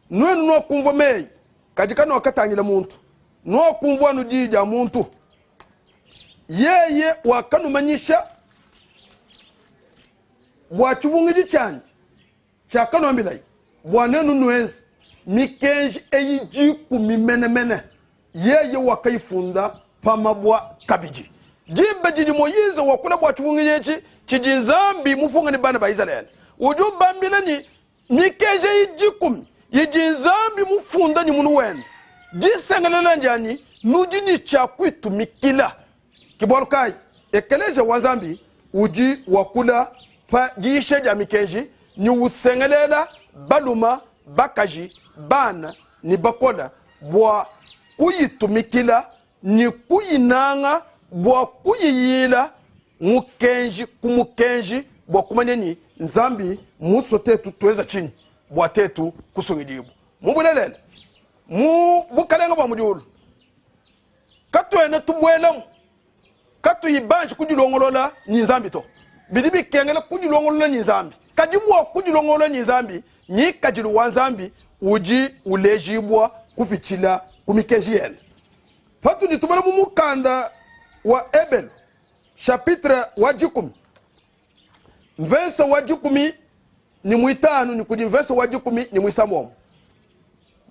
[SPEAKER 1] nwenu no kumva meyi kajikano wakatangila muntu no kumva nujija muntu yeye wakanumanyisha bwachubungiji chanji chakanombila bwanenu nwenzi mikenji eyiji kumimene yeye wakaifunda pamabwa kabiji jibe jiji Moyize wakula bwachubungiji chijinzambi mufunga ni bana ba Israel ujubambila ni mikenji eyiji kumi yijinzambi mufunda ni munu wenda jisengelela njani nuji ni chakwitumikila kiborukai ekeleje wanzambi uji wakula pa jishe ja mikenji ni usengelela baluma bakaji bana ni bakola bwa kuyitumikila ni kuyinanga bwa kuyiyila mukenji kumukenji bwa kumanyeni nzambi muso tetu tuweza chini bwa tetu kusungidibu mubulelele bukalenga bwa mudiulu katwene tubwelamu katu yibanji kujilongolola ni nzambi to bidibi kengele kujilongolola ni nzambi kajibwa kujilongolola ni nzambi ni kajilu wa nzambi uji ulejibwa kufichila kumikenji yene fatu ditubala mumukanda wa Ebel chapitre wajikumi mvensa wajikumi ni mwitanu ni kudi mvensa wajikumi ni mwisamomu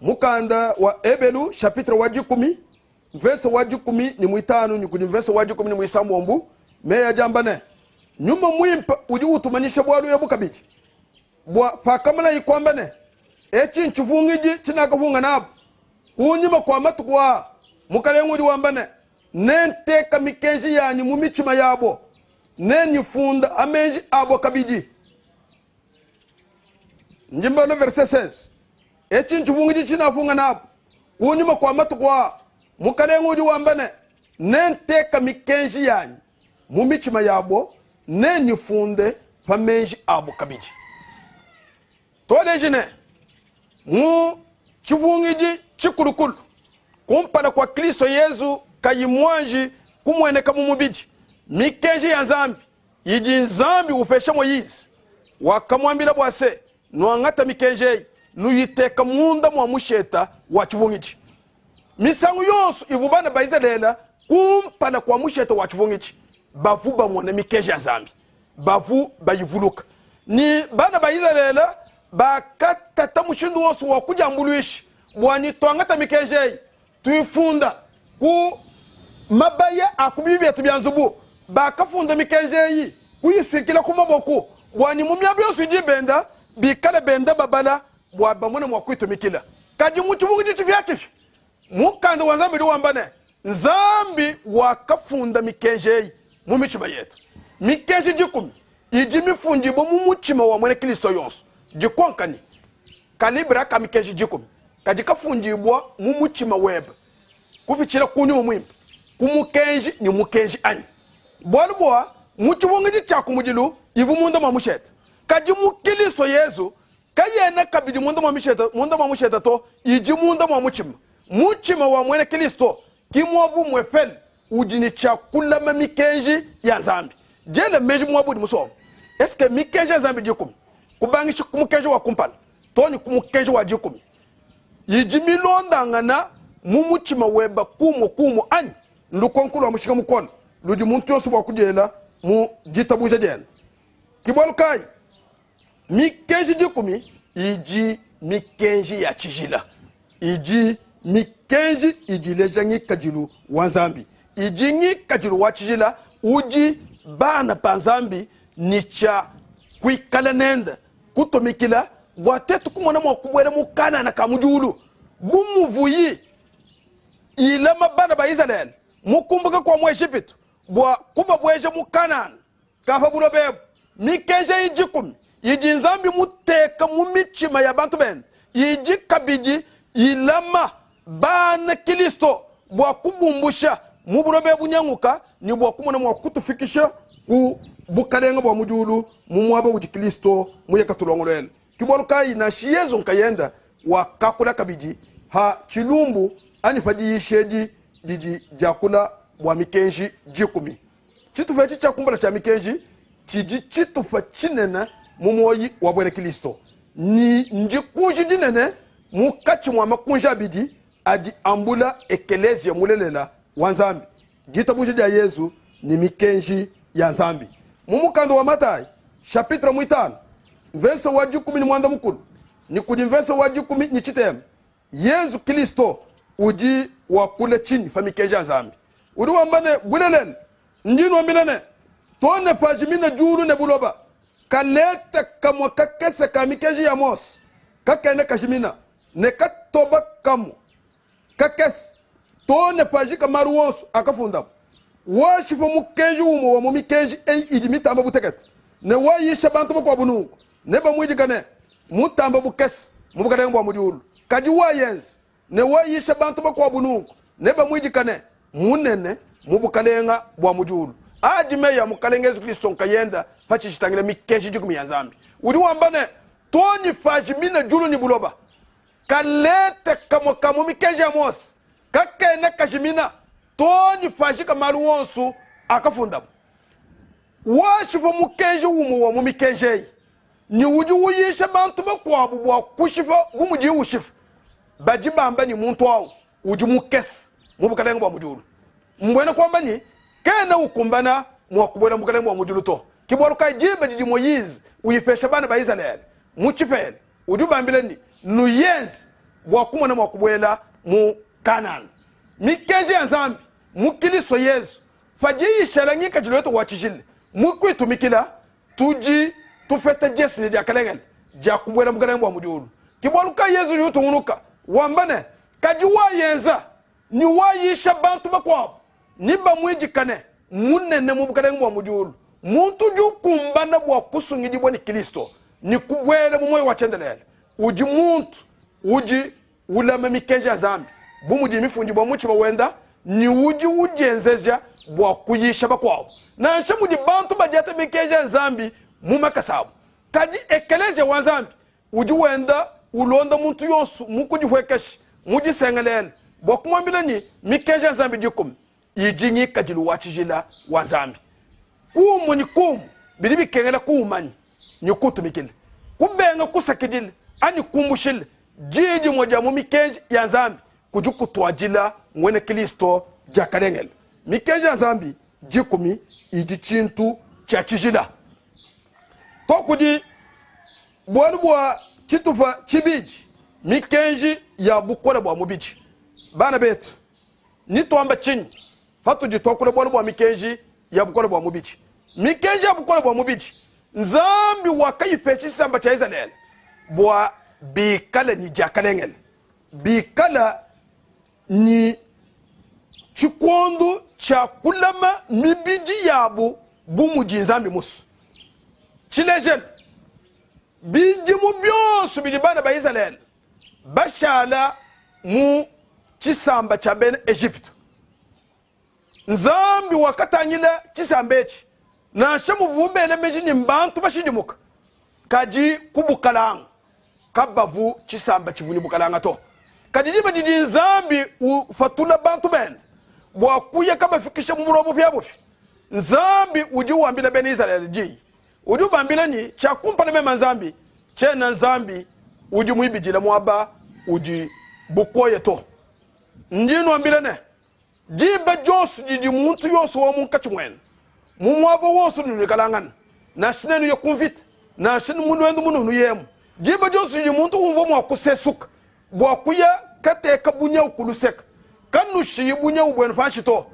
[SPEAKER 1] mukanda wa Ebelu chapitre wajikumi mvensa wajikumi ni mwitanu ni kudi mvensa wajikumi ni mwisamomu meya jambane nyuma mwimpa uji utumanisha bwalu ya bukabiji bwa pakamala yikwambane echin chuvungiji china kafunga nabo kunyima kwa matukwa mukalengu wambane nente kamikenji yani mumichima yabo neni funda amenji abo kabiji njimba no verset 16 echin chuvungiji china funga nabo kunyima kwa matukwa mukalengu wambane nente kamikenji yani mumichima yabo neni funde famenji abo kabiji tole jine mu chivungiji chikulukulu kumpana kwa Kristo Yesu kayimwanji kumweneka mumubiji mikenji ya nzambi yiji nzambi ufesha Moyizi wakamwambira bwase nuangata mikenji nuyiteka munda mwa musheta wa chivungiji misangu yonsu ivubana baizelela kumpana kwa musheta wa chivungiji bavu bamwana mikenji ya nzambi bavu bayivuluka ni bana baizelela bakatata mushindu wonsu wakujambuluishi bwani twangata mikenji tuifunda ku mabaya akubibi byetu byanzubu bakafunda mikenji kuyisikila kumaboko bwani mumya byonsu jibenda bikala benda babala bwa bamone mwakuitumikila kaji muchubungi chivyake mukanda wanzambi wambane nzambi wakafunda mikenji mumichima yetu mikenji jikumi iji mifundibo mumuchima wa mwene Kristo yonsu jikonkani kalibra kamikenji jikumi kajika fundibwa mumuchima weba kufichira kunyu mwimba kumukenji ni mukenji ani bwalubwa muchibongeji chaku mujilu ivu munda mamusheta kaji mukilisto Yesu kayena kabidi munda mamusheta to iji munda muchima wa mwene Kristo kimwabu mwefel ujini chakula mamikenji ya nzambi jele meji mwabu di musomo eske mikenji ya nzambi jikumi kubangishi kumukenji wa kumpala toni kumukenji wa jikumi yijimi londa ngana mumuchima weba kumo ani ndukonkulu wa mushika mukono luji muntu yosu wa kujela mu jitabuja jena kibwalu kai mikenji jikumi iji mikenji ya chijila iji mikenji iji leja ngi kajilu wanzambi iji ngi kajilu wa chijila uji bana panzambi nicha kuikala nenda kutomikila bwatetu kumona mwakubwele mukana na kamujulu bumuvuyi ilama bana ba Israel mukumbuka kwa mu Egypt bwa kuba bweje mukana kafa bulo bebo mikenje ijikumi yiji nzambi muteka mumichima ya bantu ben yiji kabiji ilama bana Kristo bwa kubumbusha mubulo bebo nyanguka ni bwa kumona mwakutufikisha ku bukalenga bwa mujulu mumwaba uji Kristo muyeka tulongolele kibolukai na shiyezo nkayenda wakakula kabiji ha chilumbu anifaji yisheji diji jakula wa mikenji jikumi chitufa chicha kumbala cha mikenji chiji chitufa chinena mumoyi wa bwene Kristo ni njikuji dinene mukachi mwa makunja bidi aji ambula ekelezi ya mulelela wanzambi jitabuji dia Yesu ni mikenji ya nzambi mumukando wa Matai chapitre 5 verse wa 10 ni mwanda mukulu ni kudi verse wa 10 ni chitem Yesu Kristo uji wakule chini famikeji ya nzambi udi wambane bulelen ndinu wambilene tone fajimine juru ne buloba kalete kamwa kakese kamikeji ya mos kakene kashimina ne katoba kamu kakese tone fajika maruwonsu akafunda washifu mukenji umo wa mumikeji idimita butekete ne wayisha bantu kwa bunungu neba mwijigane mutamba bukesi mubukadengwa mujulu kaji wayenzi ne wayisha bantu kwa bunungu neba mwijikane munene mubukalenga bwa mujulu adime ya mukalenge Yesu Kristo nkayenda fachi chitangile mikeshi jikumi ya nzambi udi wambane toni fajimina julu ni buloba kalete kamo mikeshi ya mos kakene kashimina toni fajika malu wonsu akafunda washifu mukenji umo wa mumikeshi ni uji uyisha bantu kwa bwa kushifa bumuji ushifa bajibamba ni muntu wao uji mukesi mubukalenga bwa mujulu mbwena kwamba ni kena ukumbana mwakubwela mukalenga bwa mujulu to kibwaruka jiba jiji Moyizi uyifesha bana ba Israel muchifele uji bambile ni nuyenzi bwakumona mwakubwela mu Kanaan mikenji ya nzambi mukiliso Yesu faji shalangika jiloto wachishile mukwitumikila tuji tufete jesini dia kalengel ja kubwela mukalenga bwa mujulu kiboluka yezu yutungunuka wambane kaji wa yenza ni wa yisha bantu bakwa ni ba mwijikane munene mubukare ngwa mujulu muntu ju kumbana bwa kusungidi bwa ni Kristo ni kubwele mu moyo wa chendelele uji muntu uji ulama mikenja zambi bumuji mifunji bwa muchi bawenda ni uji ujenzeja bwa kuyisha bakwa na nshamuji bantu bajata mikenja zambi mu makasabu kaji ekeleje wa zambi uji wenda ulonda muntu yosu mukuji hwekeshi muji sengelele bwa kumwambila ni mikenja zambi jikum yijinyi kajilu wachijila wa zambi kumu ni kumu bilibi kengela kuumani ni kutumikile kubenga kusakijile ani kumbushile jiji moja mu mikenji ya zambi kujuku tuwajila mwene Kristo jakarengele mikenji ya zambi jikumi iji chintu chachijila tokudi bwanu bwa chitufa chibiji mikenji ya bukole bwa mubiji bana betu nituamba chini fatu jitokule bwanu bwa mikenji ya bukole bwa mubiji mikenji ya bukole bwa mubiji nzambi wakaifechi samba cha Israel bwa bikala ni jakalengel bikala ni chikondo cha kulama mibiji yabo bumuji nzambi musu chilejel biji mu byonso bili bana ba Israel bashala mu chisamba cha ben Egypt nzambi wakatanyila chisamba echi na shamu vubele meji ni mbantu bashidimuka kaji kubukalang kabavu chisamba chivuni bukalanga to kaji jiba didi nzambi ufatula bantu bend bwa kuya kaba fikisha murobo vyabo nzambi uji wambila beni Israel ji uji wambila ni chakumpa na mema nzambi chena nzambi uji muibijila mwaba uji bukoye to njinu wambila ne jiba josu didi muntu yosu wa munkachi mwene mumwabo wosu nunu kalangan na shinenu ya konvit na shinu munu munu yemu jiba josu didi muntu umvo mwa kusesuk bwa kuya kate kabunya ukulusek kanu shi bunya ubwen fashito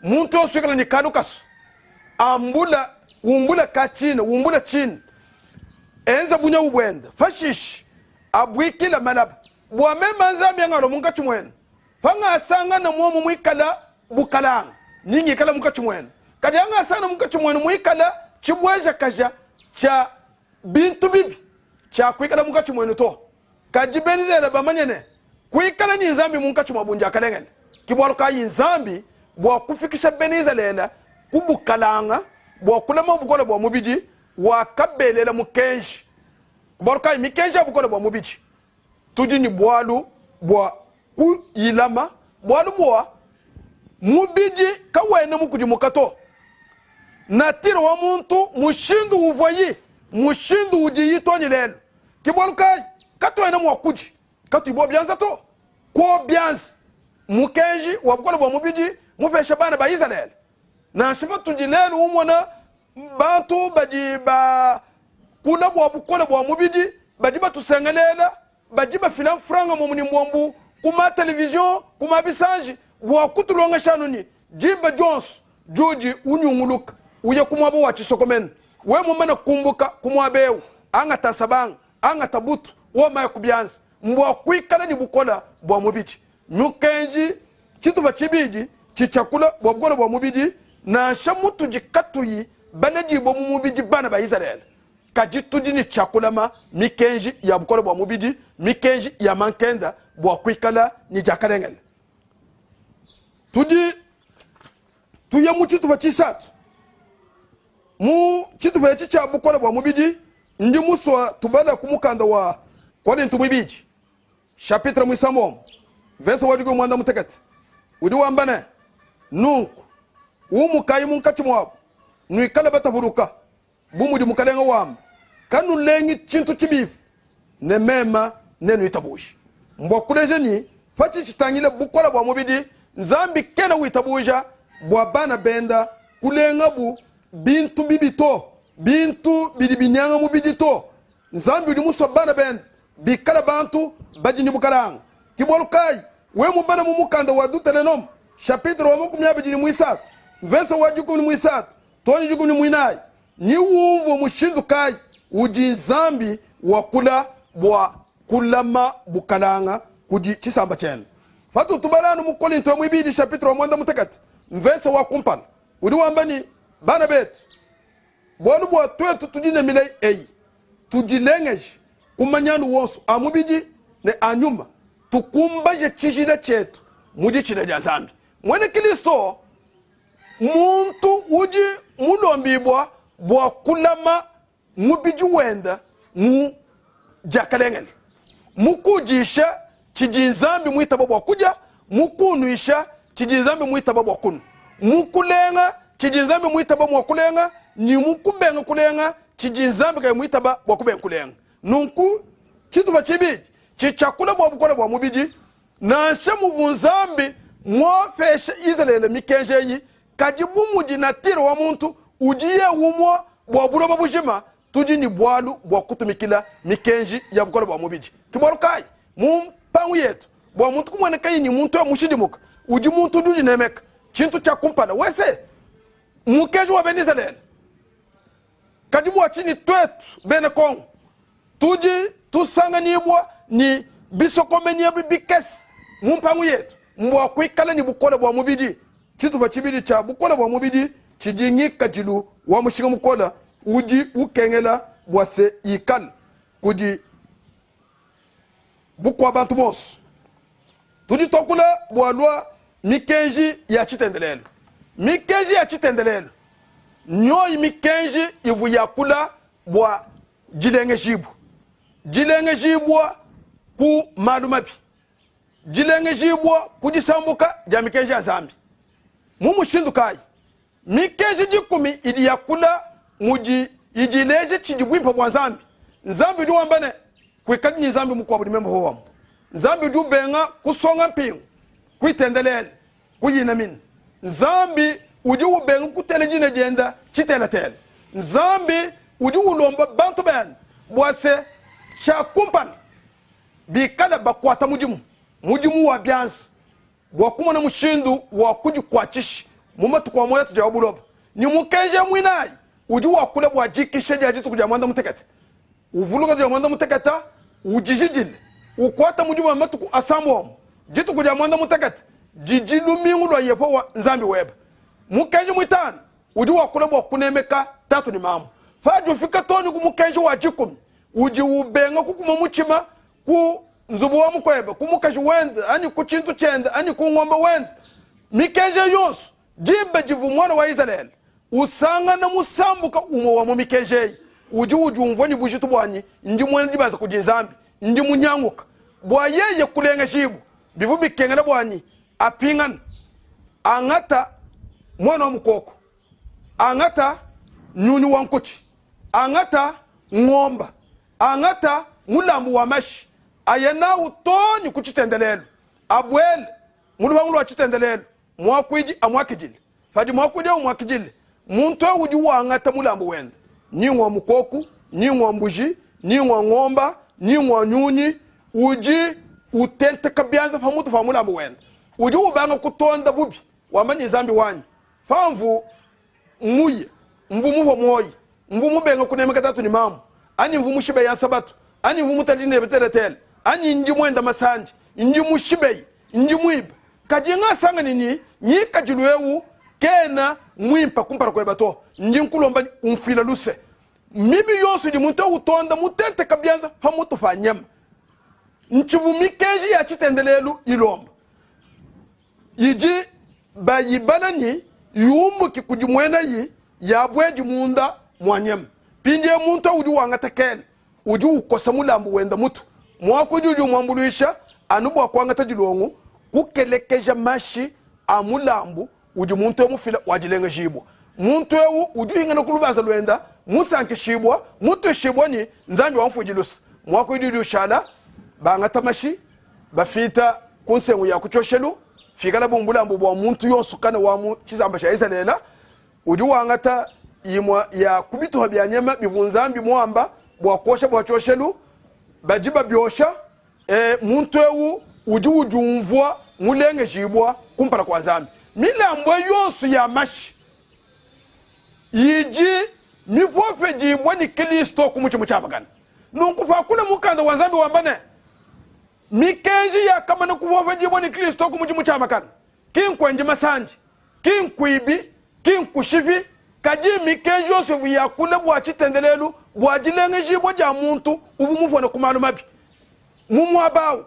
[SPEAKER 1] muntu yosu kala ni kadukas ambula umbula kachina umbula chin enza bunya ubwenda fashish abwikila malab bwa mema nzambi ngalo munkachi mwene fanga asanga na mwomu mwikala bukalang ningi kala munkachi mwene kajanga sana munkachi mwene mwikala chibweja kaja cha bintu bibi cha kuikala munkachi mwene to kajibenzela bamanyene kuikala ni nzambi munkachi mwabunja kalengene kibwalo ka nzambi bwa kufikisha beniza lena kubukalanga bwa kulama bukola bwa mubiji wa kabelela mukenji kibwalo ka mikenji bukola bwa mubiji tuji ni bwalu bwa ku ilama bwalu bwa mubiji kawene mukuji mukato natiro wa muntu mushindu uvoyi mushindu uji yitoni lelo kibwalu kai kato ena mwakuji kato ibo bianza to ko bianza mukenji wabukola bwa mubiji mufesha bana ba Israel na shifa tuji lelo umwana bantu baji ba kula bwa bukola bwa mubiji baji batusengelela baji ba filan franga mumuni mwambu kuma television kuma bisanji bwa kutulonga shanuni jiba Jones joji unyunguluka uye kumwabo wachisokomen we mumana kumbuka kumwabeu anga tasabang anga tabutu wo maya kubyanza mbwa kuikala ni bukola bwa mubiji nukenji chitu vachibiji chichakula bwa bukola bwa mubiji na shamutu jikatuyi banaji bwa mubiji bana ba Israel kajituji ni chakulama mikenji ya bukola bwa mubiji mikenji ya mankenda bwa kuikala ni jakarengel tudi tuya mu chitu vachisatu mu chitu vachi cha bukola bwa mubiji ndi muswa tubala kumukanda wa Korinto mubiji chapitre mwisamo verse wajugo mwanda mutekati udi wambane nunku umukayi munkachi mwabo nuikala batavuruka bumudi mukalenga wamba kanu lengi chintu chibifu ne mema nenu itabushi mbwa kulejeni fachi chitangile bukola bwa mubiji nzambi kena witabuja bwa bana benda kulenga bu bintu bibito bintu bidibinyanga mubidito nzambi udi muso bana benda bikala bantu bajini bukalanga kibolu kai we mubana mumukanda wa Deuteronome chapitre wa 23 verse wa 13 toni 14 ni wumvo mushindu kai uji nzambi wakula bwa kulama bukalanga kudi chisamba chene fatu tubalanu mukolinto mwibidi chapitre wa mwanda mutakati mvese wa kumpala udi wambani bana betu bwanu bwa twetu tudine milei eyi tudilengeji kumanyanu wonsu amubidi ne anyuma tukumbaje chishida chetu mudi chida ja zambi mwene Kristo muntu uji mulombibwa bwa kulama mubiji wenda mu jakalengel mukujisha chijinzambi mwitaba bwa kuja mukunuisha chijinzambi mwitaba bwa kunu mukulenga chijinzambi mwitaba mwa kulenga ni mukubenga kulenga chijinzambi kay mwitaba bwa kubenga kulenga nunku chitu bachibiji chichakula bwa bukola bwa mubiji na shamuvunzambi mwafesha Israeli mikenje yi kajibu muji na tiro wa muntu ujiye umwa bwa buloba bujima tuji ni bwalu bwa kutumikila mikenji ya bukola bwa mubiji kibwalu kai mumpangu yetu bwa muntu kumwene kai ni muntu ya mushidimuka uji muntu duji nemeka chintu cha kumpala wese mukenji wa beni Israeli kajibu wa chini twetu bene kongo tuji tusanga nibwa ni bisokome ni bikesi mumpangu yetu mbwa kuikala ni bukola bwa mubiji chitu bachibidi cha bukola bwa mubiji chijingika jilu wa mushinga mukola uji ukengela bwase ikal kudi bukwa bantu mos tuji tokula bwalwa mikenji ya chitendelelo mikenji ya chitendelelo nyoyi mikenji ivu yakula bwa jilenge jibwa ku malumabi jilenge jibwa kujisambuka ja mikenji ya zambi mumushindu kai mikenji jikumi idi yakula muji ijileje chijibwimpa bwa zambi nzambi du wambane kwikadi ni zambi mukwa buli membo howamu nzambi du benga kusonga mpingu kuitendelele kuyinamin nzambi uji ubenga kutelejine jenda chiteletele nzambi uji ulomba bantu ben bwase cha kumpana bikala bakwata mujimu wa byansi bwakuma na mushindu wa kujikwachishi mumatu kwa moya tujawabu loba ni mukenje mwinai uji wakule bwa jikishe jaji tukuja mwanda mutekete uvuluka tuja mwanda muteketa ujijijile ukwata mujimu wa matuku asambo jitu kuja mwanda mutekete jijilu mingu lwa yepo wa nzambi weba mukenje mwitani uji wakule bwa kunemeka tatu ni mamu faju fika toni kumukenje wa jikumi uji ubenga kukuma muchima ku nzubu wa mukweba kumukaji wenda ani kuchintu chenda ani kungomba wenda mikenje yonsu jibe jivu mwana wa Israeli usanga na musambuka umo wa mumikenje uji umvoni bujitu bwanyi ndi mwene dibaza kujinzambi ndi munyanguka bwa yeye kulenga jibu bivu bikengela bwanyi apingana angata mwana wa mukoko angata nyuni wa nkuchi angata ngomba angata mulambu wa mashi ayena utoni kuchitendelelo abwele mulubangu lwa chitendelelo mwakwiji amwakijile fadi mwakwije umwakijile muntu uji wangata mulambu wenda ningwa mukoku ningwa mbuji ningwa ngomba ningwa nyuni uji utente kabyanza famutu fa mulambu wenda uji ubanga kutonda bubi wambanyi zambi wanyi famvu muye mvumu wa moyi mvumu benga kunemeka tatu ni mamu ani mvumu shibe ya sabatu ani mvumu taline beteretele ani ndi mwenda masanji ndi mushibe ndi mwiba kajinga sanga nini nyi kajiluewu kena mwimpa kumpara kwa bato ndi nkulomba umfila luse mibi yonsu di muntu utonda mutente kabyanza hamutu fa nyama nchivu mikeji ya chitendelelu ilomba yiji bayibalani yumbu kikujimwena yi yabweji munda mwanyama pindie muntu uji wangata kele uji ukosa mulambu wenda mutu mwako juju mwambuluisha anubu wakwangata jilongu kukelekeja mashi amulambu uji muntu mufila wajilenga jibwa muntu ewu uji hingana kulubaza lwenda musanke shibwa mutu shibwa ni nzambi wamfujilusa mwako juju shala bangata mashi bafita kunsengu ya kuchoshelu fikala bumbulambu bwa muntu yonsukana wamu chizamba cha Israela uji wangata imwa ya kubitu habyanyema bivunzambi mwamba bwa kosha bwa choshelu bajiba byosha muntu ewu uji ujumvwa mulenge jibwa kumpara kwa zambi milambo yonsu ya mashi yiji mivofe jibwa ni Kristo kumuchi muchabagana nunkufa kule mukanda wa zambi wambane mikenji ya kama na kuvofa jibo ni Kristo kumujimu chama kan kin kwenje masanji kin kuibi kin kushifi kaji mikenji yosefu ya kule bwa chitendelelu bwa jilenge jibo ja muntu uvumufu na kumalu mabi mumu abawu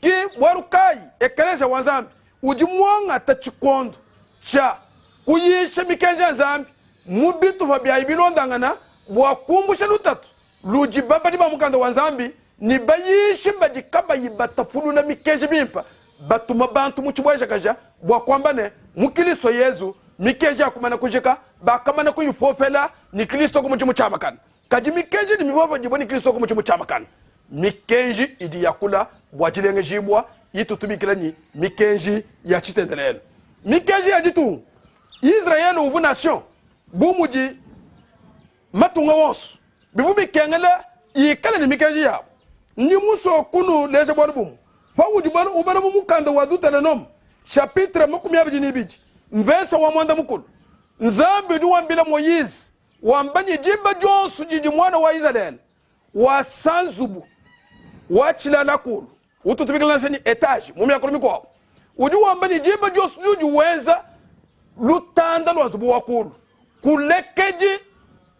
[SPEAKER 1] ki warukai ekeleza wanzambi ujimuanga tachikondo cha kuyisha mikenji ya zambi mubitu fabia ibilondangana bwa kumbusha lutatu luji baba diba mukanda wanzambi ni bayishi badikaba yibatafulu na mikenji bimpa batuma bantu muchibwaja kaja bwa kwamba ne mukiliso Yesu mikenji akumana kujika bakamana kuyufofela ni Kristo kumuchimu chamakana kaji mikenji ni mivofa jibwa ni Kristo kumuchimu chamakana mikenji idi yakula bwa jilenge jibwa itutumikila ni mikenji ya chitendelelo mikenji ya jitu Israel uvu nation bumuji matunga wonsu bivu bikengela ikala ni mikenji yabo ndi muso kunu leje bwana bumu fa wuji bwana ubana mu mukanda wa dutana nom chapitre makumi abiji nibiji mvesa wa mwanda mukulu nzambi du wambila Moyize wambani jiba jonsu jiji mwana wa Israel wa sanzubu wa chilala kulu ututubikila nasani etage mumi yakulu miko uju wambani jiba jonsu juju weza lutanda lwazubu wa kulu kulekeji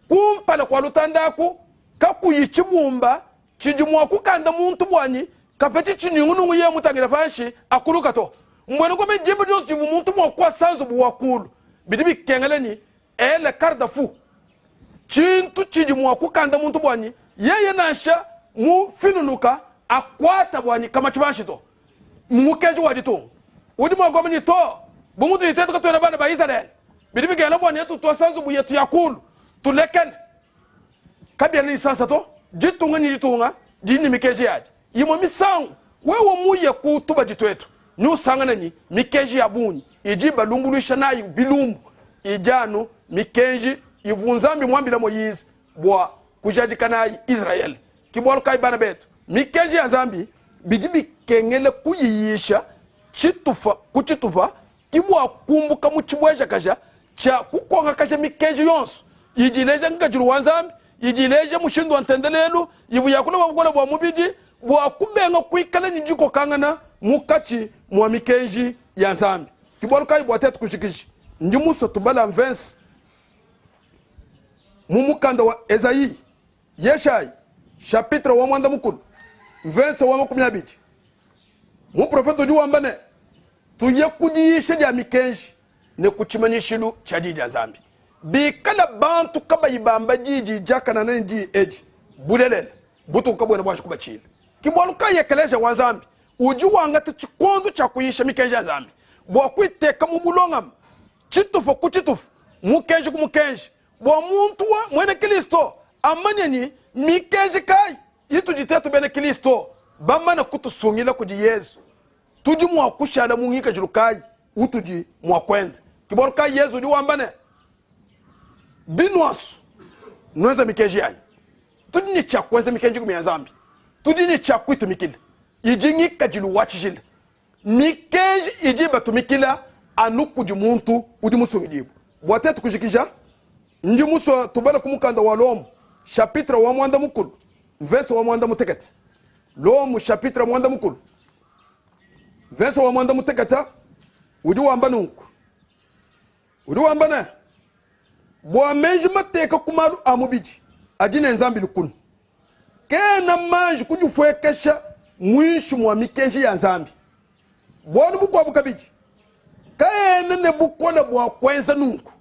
[SPEAKER 1] kumpala kwa lutandaku kakuyichibumba chijimwa kukanda muntu bwanyi kapeti chinyungu ye mutangira fanshi akuluka to mbwene kwa mejibu jonsu jivu muntu mwa kwa sanzo buwa kulu bidibi kengeleni ele kardafu chintu chijimwa kukanda muntu bwanyi yeye nasha mu finunuka akwata bwanyi kama chifanshi to mukeji wajito udi mwa kwa mni to bumutu yitetu katwena bana ba Israel bidibi kengela bwanyi yetu to sanzo bu yetu yakulu tulekele kabia ni sasa to jitunga ni jitunga jini mikeji yaji yimo misangu wewe muye kutuba jitwetu nyu sangana ni mikeji ya buni ijiba lumbuluisha nayi bilumbu ijanu mikenji ivunzambi mwambila Moyize bwa kujadika nayi Israel kibolu kai bana betu mikeji ya zambi bijibi kengele kuyiyisha chitufa kuchitufa kibwa kumbuka muchibweja kaja cha kukonga kaja mikeji yonsu ijileja ngajuru wanzambi ijileje mushindu antendelelu ivu yakula wabukola bwa mubiji bwa kubenga kuikala njiko kangana mukachi mwa mikenji ya nzambi kibolu kai bwa tetu kushikishi ndi muso tubala mvensi mumukanda wa Ezayi Yeshai chapitre wa mwanda mukulu mvensi wa makumi abiji mu profeto ju wambane tuye kudiyishe dia mikenji ne kuchimanishilu chadidi ya nzambi bikala bantu kaba ibamba jiji jaka na nji eji bulelele butu kabwena bwashi kubachile kibolu kayekeleza wanzambi uji wanga chikondo cha kuyisha mikenji ya zambi bwa kuiteka mu bulongam chitufu kuchitufu mukenji kumukenji bwa muntu wa mwene Kristo amanyeni mikenji kai itu jitetu bene Kristo bamana kutusungila kudi Yesu tuji mwa kushala mungika jirukai utuji mwa kwenda kibolu kai Yesu di wambane binwasu nweza mikenji yanyi tudi ni chakwenza mikenji kumi ya zambi tudi ni chakwitu mikila ijingi kajilu wachishila mikenji ijiba tumikila anuku di muntu udi musu mijibu watetu kushikisha nji musu tubala kumukanda wa lomu chapitre wa mwanda mukulu verse wa mwanda mutekati lomu chapitre mwanda mukulu verse wa mwanda mutekata udi wamba nunku udi wamba na bwa menji mateka kumalu amubiji ajine nzambi lukunu kena manji kujufwekesha mwishu mwa mikenji ya nzambi bwa nubu kwa bukabiji kena ne bukola bwa kwenza nunku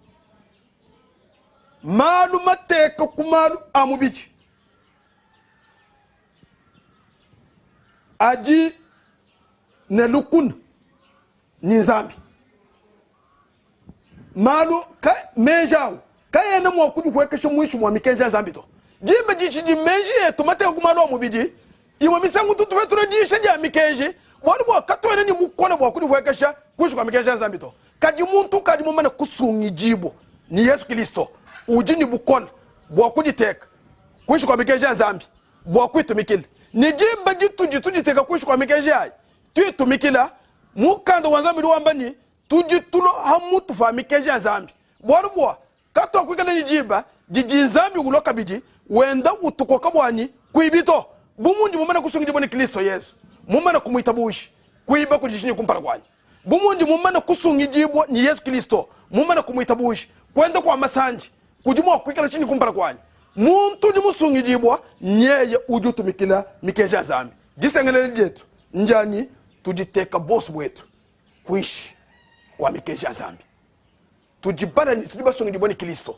[SPEAKER 1] malu mateka kumalu amubiji aji ne lukunu ni nzambi malu ka menjao kaya na mwa kudu kwekesha mwishu mwa mikenja zambito jibe jichiji menji yetu mateka kumalo mubiji iwa misangu tutuvetura jisha ja mikenji wali bwa katwene ni bukola bwa kudu kwekesha kwishu kwa mikenja zambito kaji muntu kaji mumana kusungi jibo ni Yesu Kristo ujini bukola bwa kujiteka kwishu kwa mikenja zambi bwa kuitumikila ni jibe jitu jiteka kwishu kwa mikenja ai tuitumikila mukanda wanzambi luwambani tujitulo hamutu fa mikenji ya zambi bwaru bwa kato kwikala nijiba jiji nzambi uloka biji wenda utukoka bwanyi kuibito bumunji mumana kusungi jiboni Kristo Yesu mumana kumuitabushi kuiba kujishinyi kumpara kwanyi bumundi mumana kusungijibwa ni Yesu Kristo mumana kumuitabushi kwenda kwa masanji kujimwa kwikala chini kumpara kwanyi muntu di musungijibwa nyeye ujutumikila mikeja zambi disengelele jetu njani tujiteka boss wetu kuishi kwa mikeja zambi tujibara ni tujibasungijibwa ni Kristo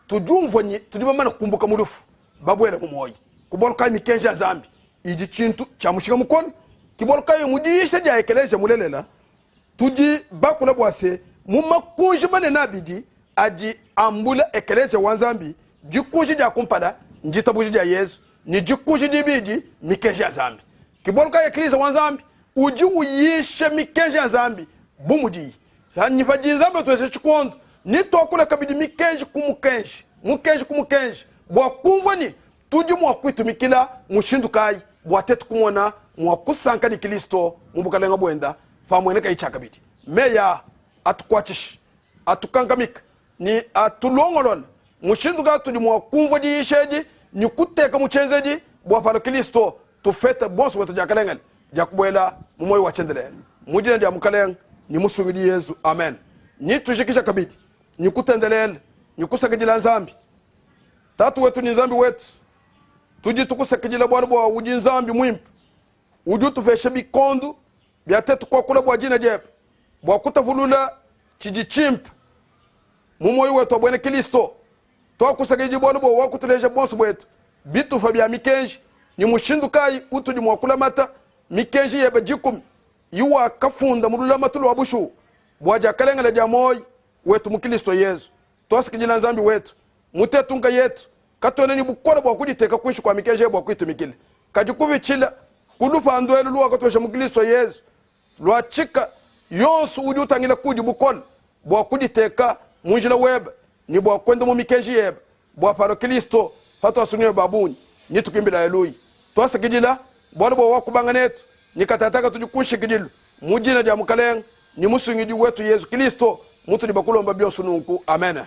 [SPEAKER 1] tujumvonyi tujibamana kumbuka mulufu babwela mumoyi kuboloka mikeja zambi iji chintu cha mushika mukono kiboloka yo mudisha ja ekeleja mulelela tuji bakula bwase mumakunji mane nabidi aji ambula ekeleja wanzambi jikuji ja kumpada njitabuji ja Yesu ni jikuji dibidi mikeja zambi kiboloka ekeleja wanzambi uji uyishe mikeja zambi bumuji hanyifaji zambi tuwese chikondo ni tokula kabidi mikeji kumukenji mukenji bwa kumvani tuji mwakuitumikila mushindu kai bwatetu kumona mwakusanka ni Kristo mbukalenga bwenda famweneka ichakabidi meya atukwachish atukangamika ni atulongolon mushindu ga tuli mwakumva di isheji ni kuteka muchenzeji bwa palo Kristo tufeta bonso wetu jakalenga jakubwela mumoyo wachendele mujina ja mukalenga ni musungidi Yesu amen ni tushikisha kabidi ni kutendelele ni kusakijila nzambi tatu wetu ni nzambi wetu tuji tukusakijila bwana bwa uji nzambi mwimpu uju tufeshe bikondu byatetu kwa kula bwa jina jebe bwa kutavulula chiji chimpu mumoyo wetu wa bwana Kristo to kusakijila bwana bwa wakutuleja bonso wetu bitu fabia mikenji ni mushindu kai utu di mwakula mata mikenji yebe jikumi yuwa kafunda mulula matulu wabushu bwa jakalenga la jamoy wetu mukristo Yesu to sikijila nzambi wetu mutetunga yetu katone ni bukola bwa kujiteka kuishi kwa mikeje bwa kwitumikile kajikuvichila kudufa ndwele luwa katosha mukristo Yesu lwa chika yonsu udi utangila kuji bukola bwa kujiteka munjila weba ni bwa kwenda mu mikeje yeba bwa paro Kristo pato asunye babuni ni tukimbila elui to sikijila bwa wakubanga netu ni katataka tujikushi kijilu mujina ja mukalenga ni musungiji wetu Yesu Kristo mutu ni bakulomba byo sununku amen.